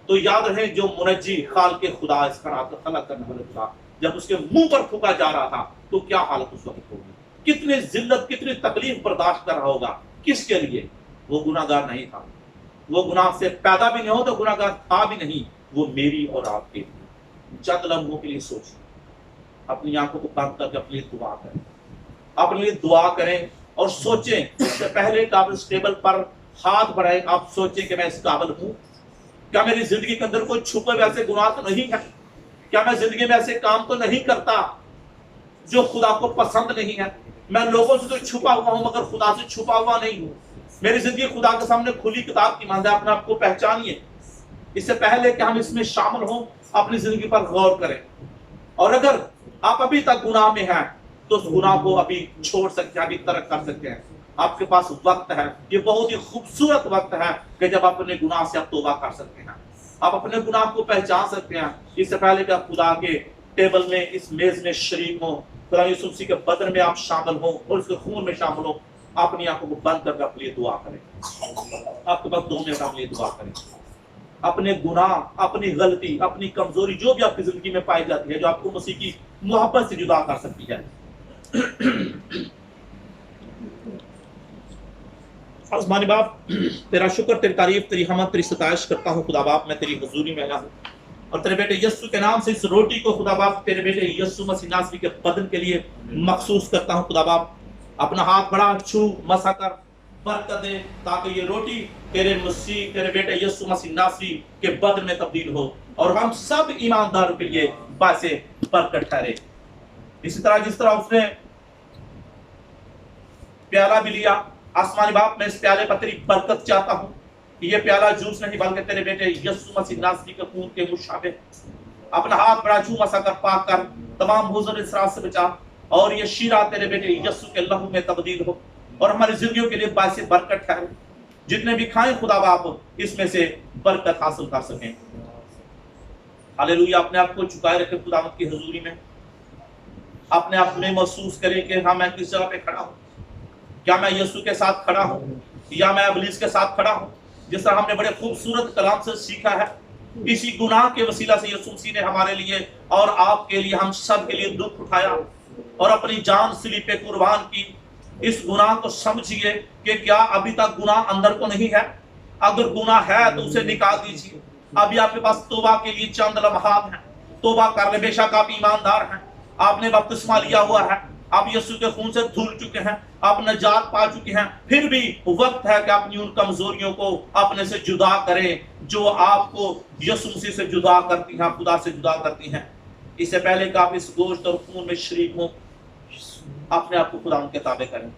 तो याद रहे जो मुनज्जी खाल के खुदा, इस खलक करने वाले खुदा, जब उसके मुंह पर फूका जा रहा था तो क्या हालत उस वक्त होगी, कितनी जिल्लत कितनी तकलीफ बर्दाश्त कर रहा होगा, किसके लिए? वो गुनाहगार नहीं था, वो गुनाह से पैदा भी नहीं हो तो गुनाहगार था भी नहीं, वो मेरी और आपके लिए। चंद लम्हों के लिए सोचिए, अपनी आंखों को बंद करके अपने लिए दुआ करें, अपने लिए दुआ करें और सोचें। इससे पहले कि आप इस टेबल पर हाथ बढ़ाएं, आप सोचें कि मैं इस काबिल हूं, क्या मेरी जिंदगी के अंदर कोई छुपे हुए ऐसे गुनाह तो नहीं है, क्या मैं जिंदगी में ऐसे काम तो नहीं करता जो खुदा को पसंद नहीं है। मैं लोगों से तो छुपा हुआ हूं मगर खुदा से छुपा हुआ नहीं हूं। मेरी जिंदगी खुदा के सामने खुली किताब की मांझ है, अपने आप को पहचानिए। इससे पहले कि हम इसमें शामिल हों, अपनी जिंदगी पर गौर करें। और अगर आप अभी तक गुनाह में हैं तो उस गुनाह को अभी छोड़ सकते हैं, अभी तर्क कर सकते हैं। आपके पास वक्त है, ये बहुत ही खूबसूरत वक्त है कि जब आप अपने गुनाह से आप तौबा कर सकते हैं, आप अपने गुनाह को पहचान सकते हैं। इससे पहले कि आप खुदा के टेबल में, इस मेज में शरीक हो, खुदा यीशु मसीह के बदन में आप शामिल हो और उसके खून में शामिल हो, अपनी आंखों को बंद करके अपने लिए दुआ करें। आपके पास 2 मिनट अपने लिए दुआ करें। अपने गुनाह, अपनी गलती, अपनी कमजोरी जो भी आपकी जिंदगी में पाई जाती है, जो आपको मसीह की मोहब्बत से जुदा कर सकती है। आसमानी बाप, तेरा शुक्र, तेरी तारीफ, तेरी हमद, तेरी सताइश करता हूँ खुदा बाप। मैं तेरी हुजूरी में आया हूँ और तेरे बेटे यीशु के नाम से इस रोटी को खुदा बाप तेरे बेटे यीशु मसीह नासरी के बदन के लिए मखसूस करता हूँ खुदा बाप। अपना हाथ बड़ा छू मसा कर बरकत दे ताकि ये रोटी तेरे मसीह, तेरे बेटे यीशु मसीह नासरी के बदन में तब्दील हो और हम सब ईमानदारों के लिए बासे बरकत ठहरे। इसी तरह जिस तरह उसने प्याला भी लिया, आसमानी बाप, मैं इस प्याले पर तेरी बरकत चाहता हूँ कि ये प्याला जूस नहीं बल्कि तेरे बेटे यीशु मसीह नासरी के खून के मुशाबे। अपना हाथ बड़ा छू मसा कर पाक कर तमाम हुजूर इसरात से बचा और ये शीरा तेरे बेटे यीशु के लहू में तब्दील हो और हमारी जिंदगियों के लिए बासे बरकत ठहरे। जितने भी खाएं खुदा बाप इसमें से बरकत हासिल कर सकें। हालेलुया। अपने आप को झुकाए रखें खुदावंत की हुजूरी में। अपने आप में महसूस करें कि हाँ, मैं किस जगह पे खड़ा हूँ। क्या मैं यीशु के साथ खड़ा हूँ या मैं इब्लीस के साथ खड़ा हूँ? जिस तरह हमने बड़े खूबसूरत कलाम से सीखा है, इसी गुनाह के वसीला से यीशु मसीह ने हमारे लिए और आपके लिए, हम सब के लिए दुख उठाया और अपनी जान सलीब पे कुर्बान की। इस गुनाह को समझिए कि क्या अभी तक गुनाह अंदर को नहीं है? अगर गुनाह है तो उसे निकाल दीजिए। अभी आपके पास तौबा के लिए चंद लम्हात हैं। तौबा कर ले। बेशक आप ईमानदार हैं, आपने बपतिस्मा लिया हुआ है, आप यीशु के खून से धुल चुके हैं, आप नजात पा चुके हैं, फिर भी वक्त है कि अपनी उन कमजोरियों को अपने से जुदा करें जो आपको यीशु मसीह से जुदा करती हैं, खुदा से जुदा करती हैं। इससे पहले कि आप इस गोश्त और खून में शरीक हो, अपने आप को खुदा के ताबे करें।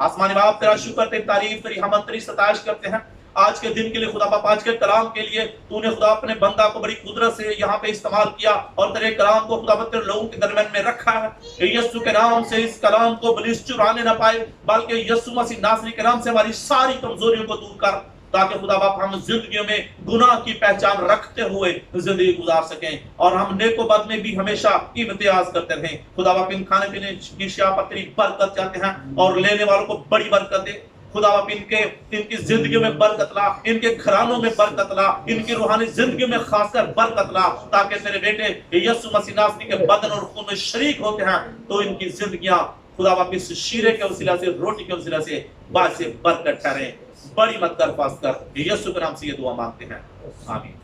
आसमानी बाप, तेरा शुक्र, तेरी तारीफ, तेरी हमद, तेरी सताइश करते हैं आज के दिन के लिए खुदा बाप, आज के कलाम के लिए। तूने खुदा अपने बंदा को बड़ी कुदरत से यहाँ पे इस्तेमाल किया और तेरे कलाम को खुदा तेरे लोगों के दरमियान में रखा है। यीशु के नाम से इस कलाम को इब्लीस चुराने ना पाए, बल्कि यीशु मसीह नासरी के नाम से हमारी सारी कमजोरियों को दूर कर, ताकि खुदा बाप हम जिंदगी में गुनाह की पहचान रखते हुए जिंदगी गुजार सकें और हम नेको बद में भी हमेशा इम्तियाज करते रहें। खुदा बाप, इन खाने पीने की शिया पर तेरी बरकत चाहते हैं और लेने वालों को बड़ी बरकत दे। खुदा बाप, इनकी जिंदगी में बरकत ला, इनके घरानों में बरकत ला, इनकी रूहानी जिंदगी में खासकर बरकत ला, ताकि तेरे बेटे यीशु मसीह नासरी के बदन और खून में शरीक होते हैं तो इनकी जिंदगियां खुदा बाप इस शीरे के वसीला से, रोटी के वसीला से बासे बरकत ठहरे। बड़ी मत कर, पास कर, यीशु के नाम से ये दुआ मांगते हैं, आमीन।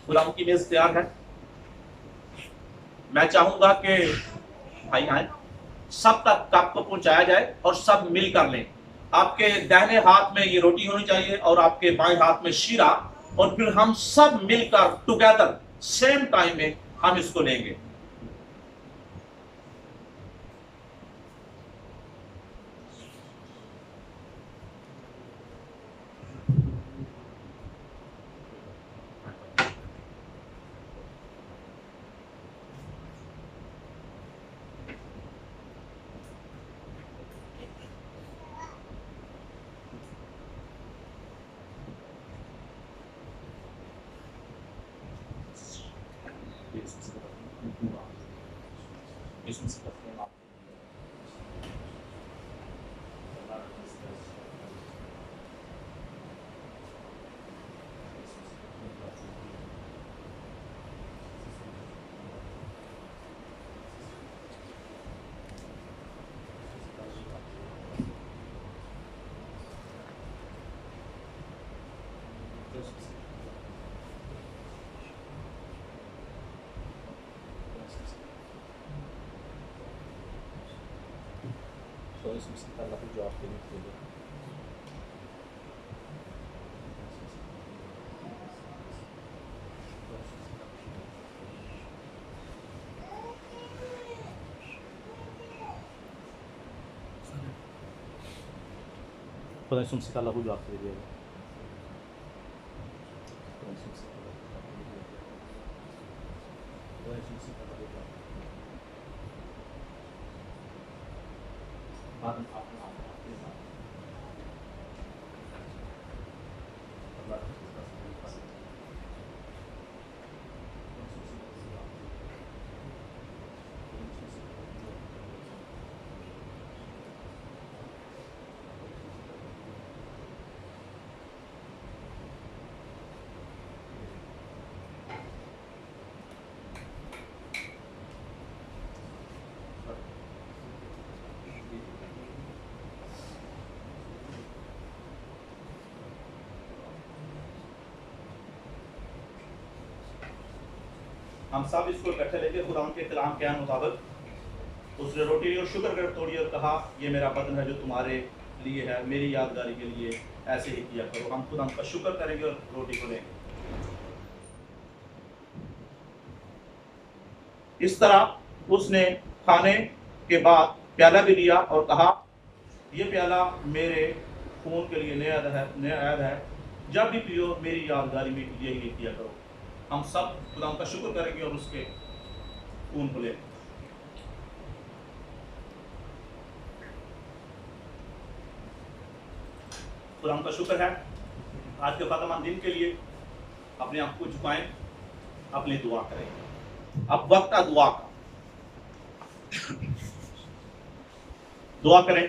गुलाम की मेज तैयार है। मैं चाहूंगा कि भाई आए, सब तक कप को पहुंचाया जाए और सब मिल कर लें। आपके दाहिने हाथ में ये रोटी होनी चाहिए और आपके बाएं हाथ में शीरा, और फिर हम सब मिलकर टुगेदर सेम टाइम में हम इसको लेंगे। खुदा यीशु मसीह का अल्लाह को जवाब देने के लिए। खुदा यीशु मसीह का अल्लाह को जवाब दे दिया। हम सब इसको इकट्ठे लेके खुदा के कलाम के मुताबिक उसने रोटी ली और शुक्र कर तोड़ी और कहा, ये मेरा बदन है जो तुम्हारे लिए है, मेरी यादगारी के लिए ऐसे ही किया करो। हम खुदा का शुक्र करेंगे और रोटी को लेंगे। इस तरह उसने खाने के बाद प्याला भी लिया और कहा, ये प्याला मेरे खून के लिए नया ऐद है, जब भी पियो मेरी यादगारी में यही किया करो। हम सब खुदा का शुक्र करेंगे और उसके खून को लेंगे। खुदा का शुक्र है आज के फातमान दिन के लिए। अपने आप को झुकाएं, अपनी दुआ करें। अब वक्त है दुआ का। दुआ करें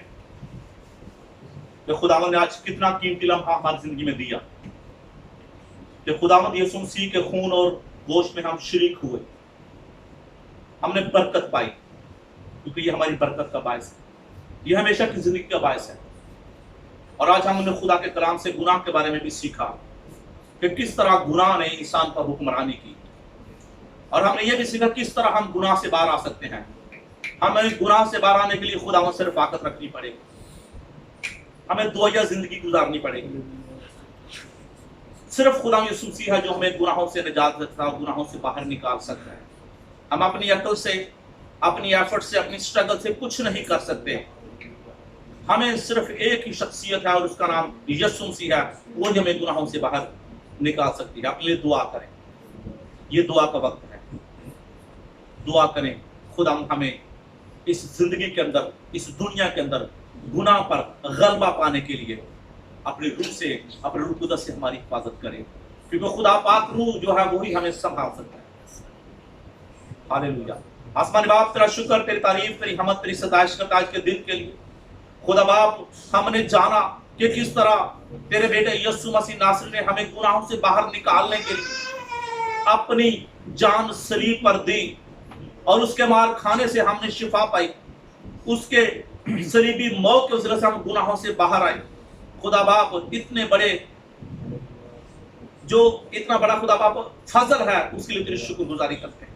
कि खुदावंद ने आज कितना कीमती लम्हा हमारी जिंदगी में दिया, कि खुदावंद यीशु मसीह के खून और गोश्त में हम शरीक हुए, हमने बरकत पाई, क्योंकि ये हमारी बरकत का बायस है, ये हमेशा की जिंदगी का बायस है। और आज हमने खुदा के कलाम से गुनाह के बारे में भी सीखा कि किस तरह गुनाह ने इंसान पर हुक्मरानी की, और हमने ये भी सीखा किस तरह हम गुनाह से बाहर आ सकते हैं। हमें गुनाह से बाहर आने के लिए खुदावंद से रफ़ाकत रखनी पड़ेगी, हमें दुआया जिंदगी गुजारनी पड़ेगी। सिर्फ खुदा यीशु मसीह है जो हमें गुनाहों से निजात देता है और गुनाहों से बाहर निकाल सकता है। हम अपनी अकल से, अपनी एफर्ट से, अपनी स्ट्रगल से कुछ नहीं कर सकते। हमें सिर्फ एक ही शख्सियत है और उसका नाम यीशु मसीह है, वो हमें गुनाहों से बाहर निकाल सकती है। अपने लिए दुआ करें, ये दुआ का वक्त है। दुआ करें खुदा हमें इस जिंदगी के अंदर, इस दुनिया के अंदर गुनाह पर गलबा पाने के लिए अपनी रूह से, अपने रूह कुदस से हमारी हिफाजत करे, क्योंकि खुदा पाक रूह जो है वही हमें संभाल सकता है। हालेलुया। आसमानी बाप तेरा शुक्र, तेरी तारीफ, तेरी हमद, तेरी सताइश करता आज के दिन के लिए। खुदा बाप हमने जाना कि किस तरह तेरे बेटे यीशु मसीह नासरी ने हमें गुनाहों से बाहर निकालने के लिए अपनी जान सलीब पर दी, और उसके मार खाने से हमने शिफा पाई। उसके सलीबी मौत के वजह से हम गुनाहों से बाहर आए। खुदा बाप इतने बड़े, जो इतना बड़ा खुदा बाप फजल है, उसके लिए तेरी शुक्रगुजारी करते हैं।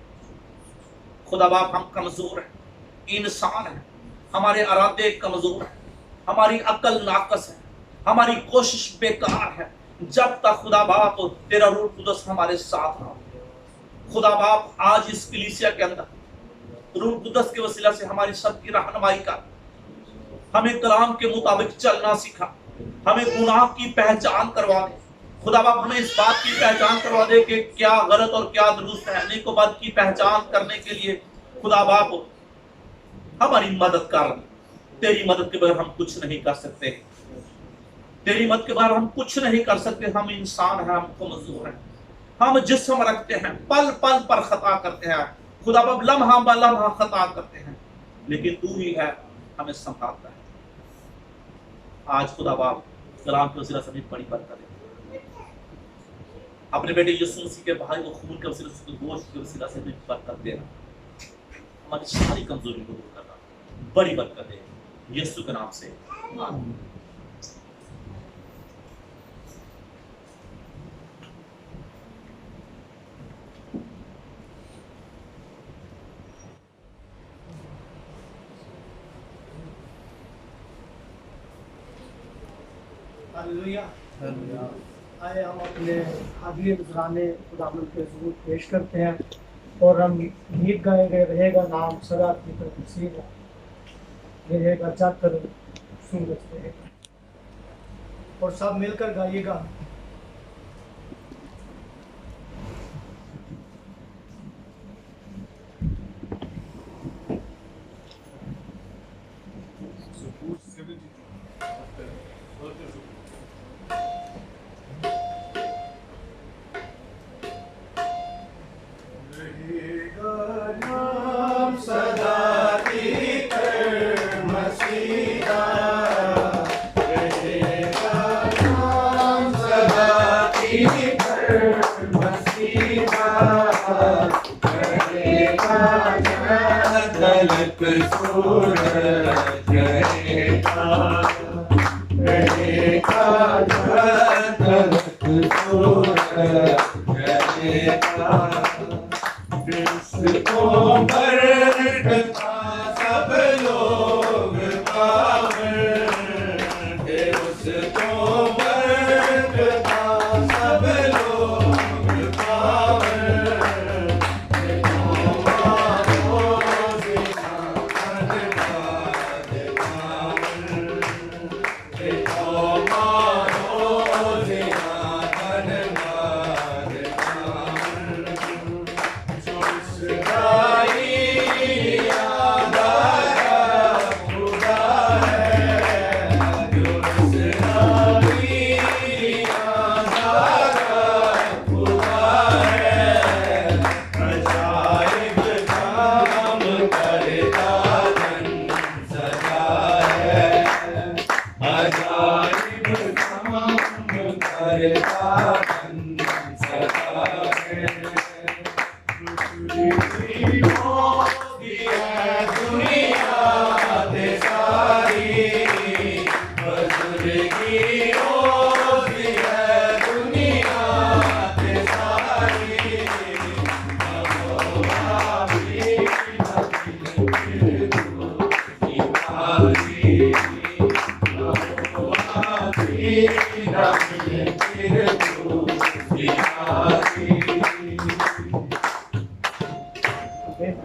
खुदा बाप हम कमजोर हैं, इंसान हैं, हमारे इरादे कमजोर हैं, हमारी अकल नाकस है, हमारी कोशिश बेकार है, जब तक खुदा बाप तेरा रूह कुदस हमारे साथ ना। खुदा बाप आज इस कलीसिया के अंदर रूह कुदस के वसीला से हमारी सबकी रहनुमाई कर, हमें कलाम के मुताबिक चलना सिखा, हमें गुनाह की पहचान करवा दे। खुदा बाप हमें इस बात की पहचान करवा दे कि क्या गलत और क्या दुरुस्त है। नेकोबद की पहचान करने के लिए खुदा बाप हमारी मदद कर। तेरी मदद के बगैर हम कुछ नहीं कर सकते, तेरी मदद के बगैर हम कुछ नहीं कर सकते। हम इंसान हैं, हम कमजोर हैं, हम जिस्म रखते हैं, पल पल पर खता करते हैं। खुदा बाप लम्हा ब लम्हा खता करते हैं, लेकिन तू ही है हमें संभालता है। आज खुदा बाप कलाम के वसीला से बड़ी बरकत दे। अपने बेटे यीशु मसीह के भाई को खून के वसीला से, गोश्त के वसीला से बरकत देना, हमारी सारी कमजोरी को दूर करना, बड़ी बरकत दे यीशु के नाम से। आमीन। हालेलुया। आए हम अपने हाजिर नजराने खुदावंद के हुजूर पेश करते हैं और हम गीत गाएंगे, रहेगा नाम सदा की तरफ सीधा, रहेगा जाकर सूरज रहेगा, और सब मिलकर गाइएगा।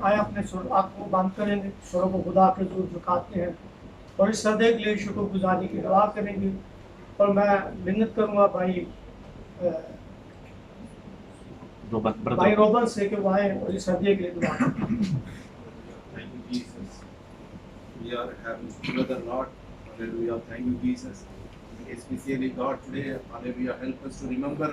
आए अपने आंखों को बंद करेंगे, स्वरों को खुदा के दूर झुकाते हैं और इस सदे के लिए शुक्रगुजारी की दुआ करेंगे। और मैं मिन्नत करूंगा भाई रोबन से कि वो आए और इस सदे के लिए दुआ करें। Thank you, Jesus. We are having together, Lord. Hallelujah. Thank you, Jesus. Especially, God, today, hallelujah, help us to remember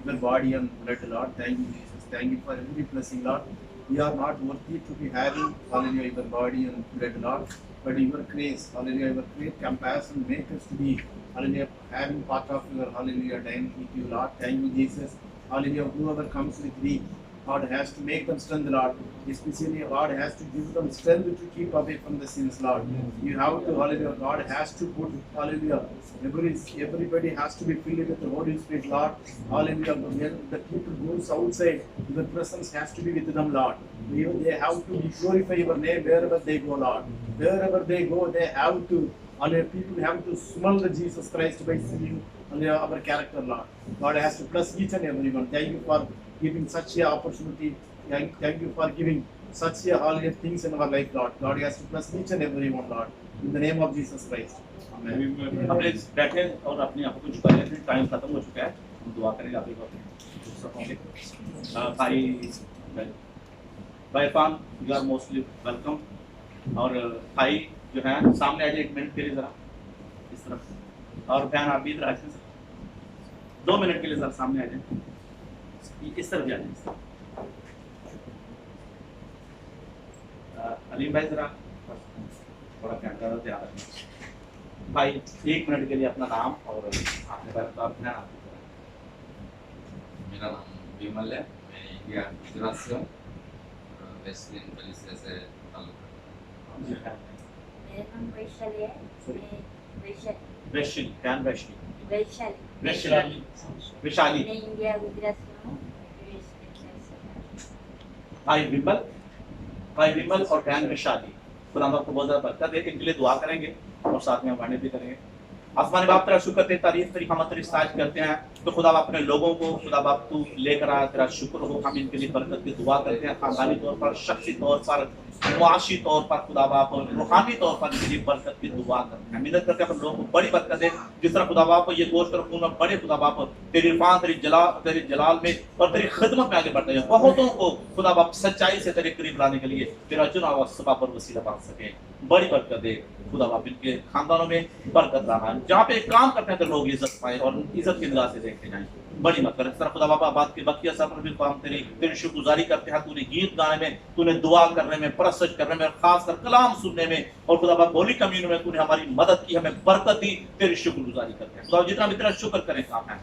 your body and blood, Lord. Thank you, Jesus. Thank you for every blessing, Lord. We are not worthy to be having, hallelujah, your body and blood, Lord. But your grace, hallelujah, your great compassion, make us to be, hallelujah, having part of your, hallelujah, dying with you, Lord. Thank you, Jesus. Hallelujah. Whoever comes with thee, God has to make them strength, Lord. Especially God has to give them strength to keep away from the sins, Lord. You have to, hallelujah, God has to put, hallelujah, everybody has to be filled with the Holy Spirit, Lord. Hallelujah. When the people goes outside, your presence has to be with them, Lord. They have to glorify your name wherever they go, Lord. Wherever they go, they have to, hallelujah, people have to smell the Jesus Christ by seeing, hallelujah, our character, Lord. God has to bless each and everyone. Thank you for giving such a opportunity. Thank you for giving such a hallelujah things in our life, Lord. God has to bless each and everyone, Lord. In the name of Jesus Christ. Amen. अपने बैठे और अपने आप को झुका लेते हैं। Time खत्म हो चुका है, हम दुआ करेंगे आप लोग। भाई Irfan, you are mostly welcome. और भाई जो है सामने आ जाए 1 मिनट के लिए जरा इस तरफ, और बहन आप भी इधर आ जाए 2 मिनट के लिए जरा सामने आ जाए, इस तरफ जाए। अलीम भाई जरा थोड़ा कैमरा ध्यान रखना। भाई 1 मिनट के लिए अपना नाम और आपने बारे में नाम। मेरा नाम विमल है, मैं इंडिया गुजरात से हूँ, वेस्टर्न मलेशिया से ताल्लुक है। मेरा नाम वैशाली है, मैं वैशाली। मैं इंडिया गुजरात से हूँ। भाई विमल और बहन वैशाली, खुदा आपको बहुत ज़्यादा बरकत दे। इनके लिए दुआ करेंगे और साथ में हम वाणी भी करेंगे। आसमानी बाप तेरा शुक्र तेरी तारीफ तेरी हम तेरी साज करते हैं। तो खुदा बाप अपने लोगों को खुदा बाप तू लेकर आया, तेरा शुक्र हो। हम इनके लिए बरकत की दुआ करते हैं, खानदानी तौर पर, शख्सी तौर पर, मुआशी तौर पर खुदा बाप और रूहानी तौर पर इनके लिए बरकत की दुआ करते हैं। मिन्नत करते हैं अपने लोगों को बड़ी बरकत दे, जिस तरह खुदा बाप ये गोश्त और खून में बड़े खुदा बाप तेरी इरफान तेरी जलाल में और तेरी खिदमत में आगे बढ़ते हैं। बहुतों को खुदा बाप सच्चाई से तेरे करीब लाने के लिए तेरा चुना हुआ सबा पर वसीला बन सके। बड़ी बरकत दे खुदा बाप, इनके खानदानों में बरकत लाना, जहाँ पे काम करते हैं तो लोग इज्जत पाए और इज्जत की निगाह से देखे जाएं। बड़ी मत कर। इस तरह खुदा बाबा बात के बकिया साहब पर भी हम तेरी शुक्रगुजारी करते हैं। तूने गीत गाने में, तूने दुआ करने में, परसत करने में और खासकर कलाम सुनने में और खुदा बाबा होली कम्युनियन में तूने हमारी मदद की, हमें बरकत दी। तेरी शुक्रगुजारी करते हैं खुदा, जितना भी तेरा शुक्र करें काम है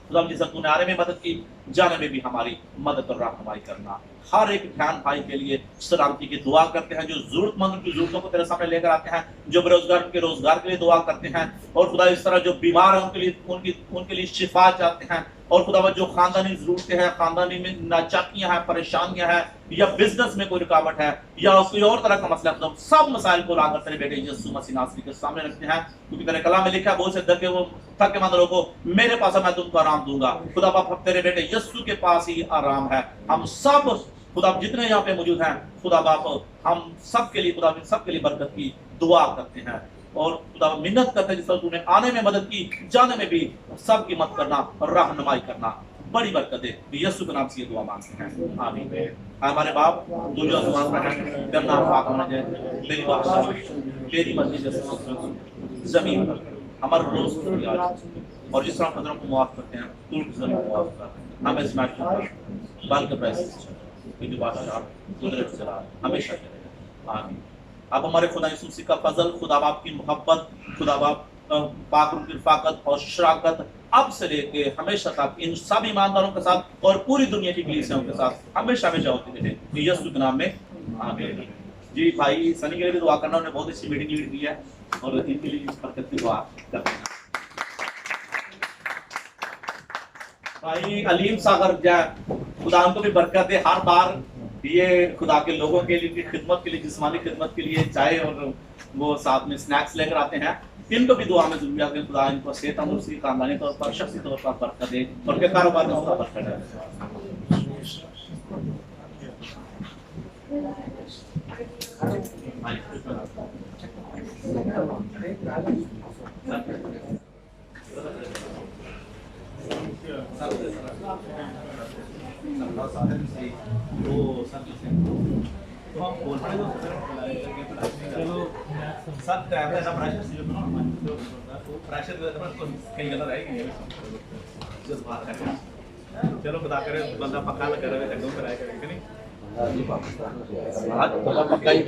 खुदा, जिस तूने आने में मदद की, जाने में भी हमारी मदद और रहनुमाई करना। हर एक ध्यान भाई के लिए सलामती की दुआ करते हैं, जो जरूरतमंद की जरूरतों को तेरे सामने लेकर आते हैं, जो बेरोजगार के रोजगार के लिए दुआ करते हैं और खुदा इस तरह जो बीमार है उनके लिए शिफा चाहते हैं और खुदा जो खानदानी जरूरतें हैं, खानदानी में नाचाकियां हैं, परेशानियां हैं या बिजनेस में कोई रुकावट है या कोई और तरह का मसला है, सब मसाइल को लाकर तेरे बेटे यीशु मसीह नासरी के सामने रखते हैं। क्योंकि तेरे कलाम में लिखा है, बोल सकते कि वो थके मंद लोगों को मेरे पास मैं तुमको आराम दूंगा। खुदा बाप तेरे बेटे यीशु के पास ही आराम है। हम सब खुदा जितने यहाँ पे मौजूद हैं खुदा बाप, हम सब के लिए खुदा सबके लिए बरकत की दुआ करते हैं और खुदा मिन्नत करते हैं, जिस तरह तूने आने में मदद की, जाने में भी सबकी मदद करना और रहनुमाई करना। बड़ी बरकत दे, यीशु के नाम से ये दुआ मांगते हैं, आमीन। हमारे बाप तू जो आसमान पर है, तेरा नाम पाक होना जाए, तेरी बात तेरी मर्जी जैसे जमीन पर हमारा रोज और जिस तरह खतरों को माफ करते हैं तू जमीन को माफ कर। हमें स्मैश बाल के पैसे हमेशा करेगा, आमीन। अब हमारे खुदा यीशु मसीह का फजल, खुदा बाप की मोहब्बत, खुदा बाप पाक रूह की रफ़ाकत और शराकत अब से लेके हमेशा तक इन सब ईमानदारों के साथ और पूरी दुनिया की कलीसियाओं के साथ हमेशा हमेशा होती रहे, यीशु के नाम में, आमीन। जी भाई सनी के लिए भी दुआ करना, उन्होंने बहुत अच्छी मीटिंग लीड की है और इनके लिए बरकत की दुआ करते हैं। भाई अलीम सागर जाए, खुदा उनको भी बरकत दे। हर बार ये खुदा के लोगों के लिए खिदमत के लिए, जिस्मानी खिदमत के लिए चाय और वो साथ में स्नैक्स लेकर आते हैं। इनको भी दुआ में जरूरी है, खुदा इनको सेहत तंदुरुस्ती, खानदानी तौर पर, शख्सी तौर पर बरकत दे और उनके कारोबार में खुदा बरकत तो हम बोल रहे चलो सब कैमरा ना प्रेशर कहीं गलत आएगी जज्बात है। चलो खुदा करे बंदा पक्का लगा रहे थे कराया करेंगे नहीं पक्का ही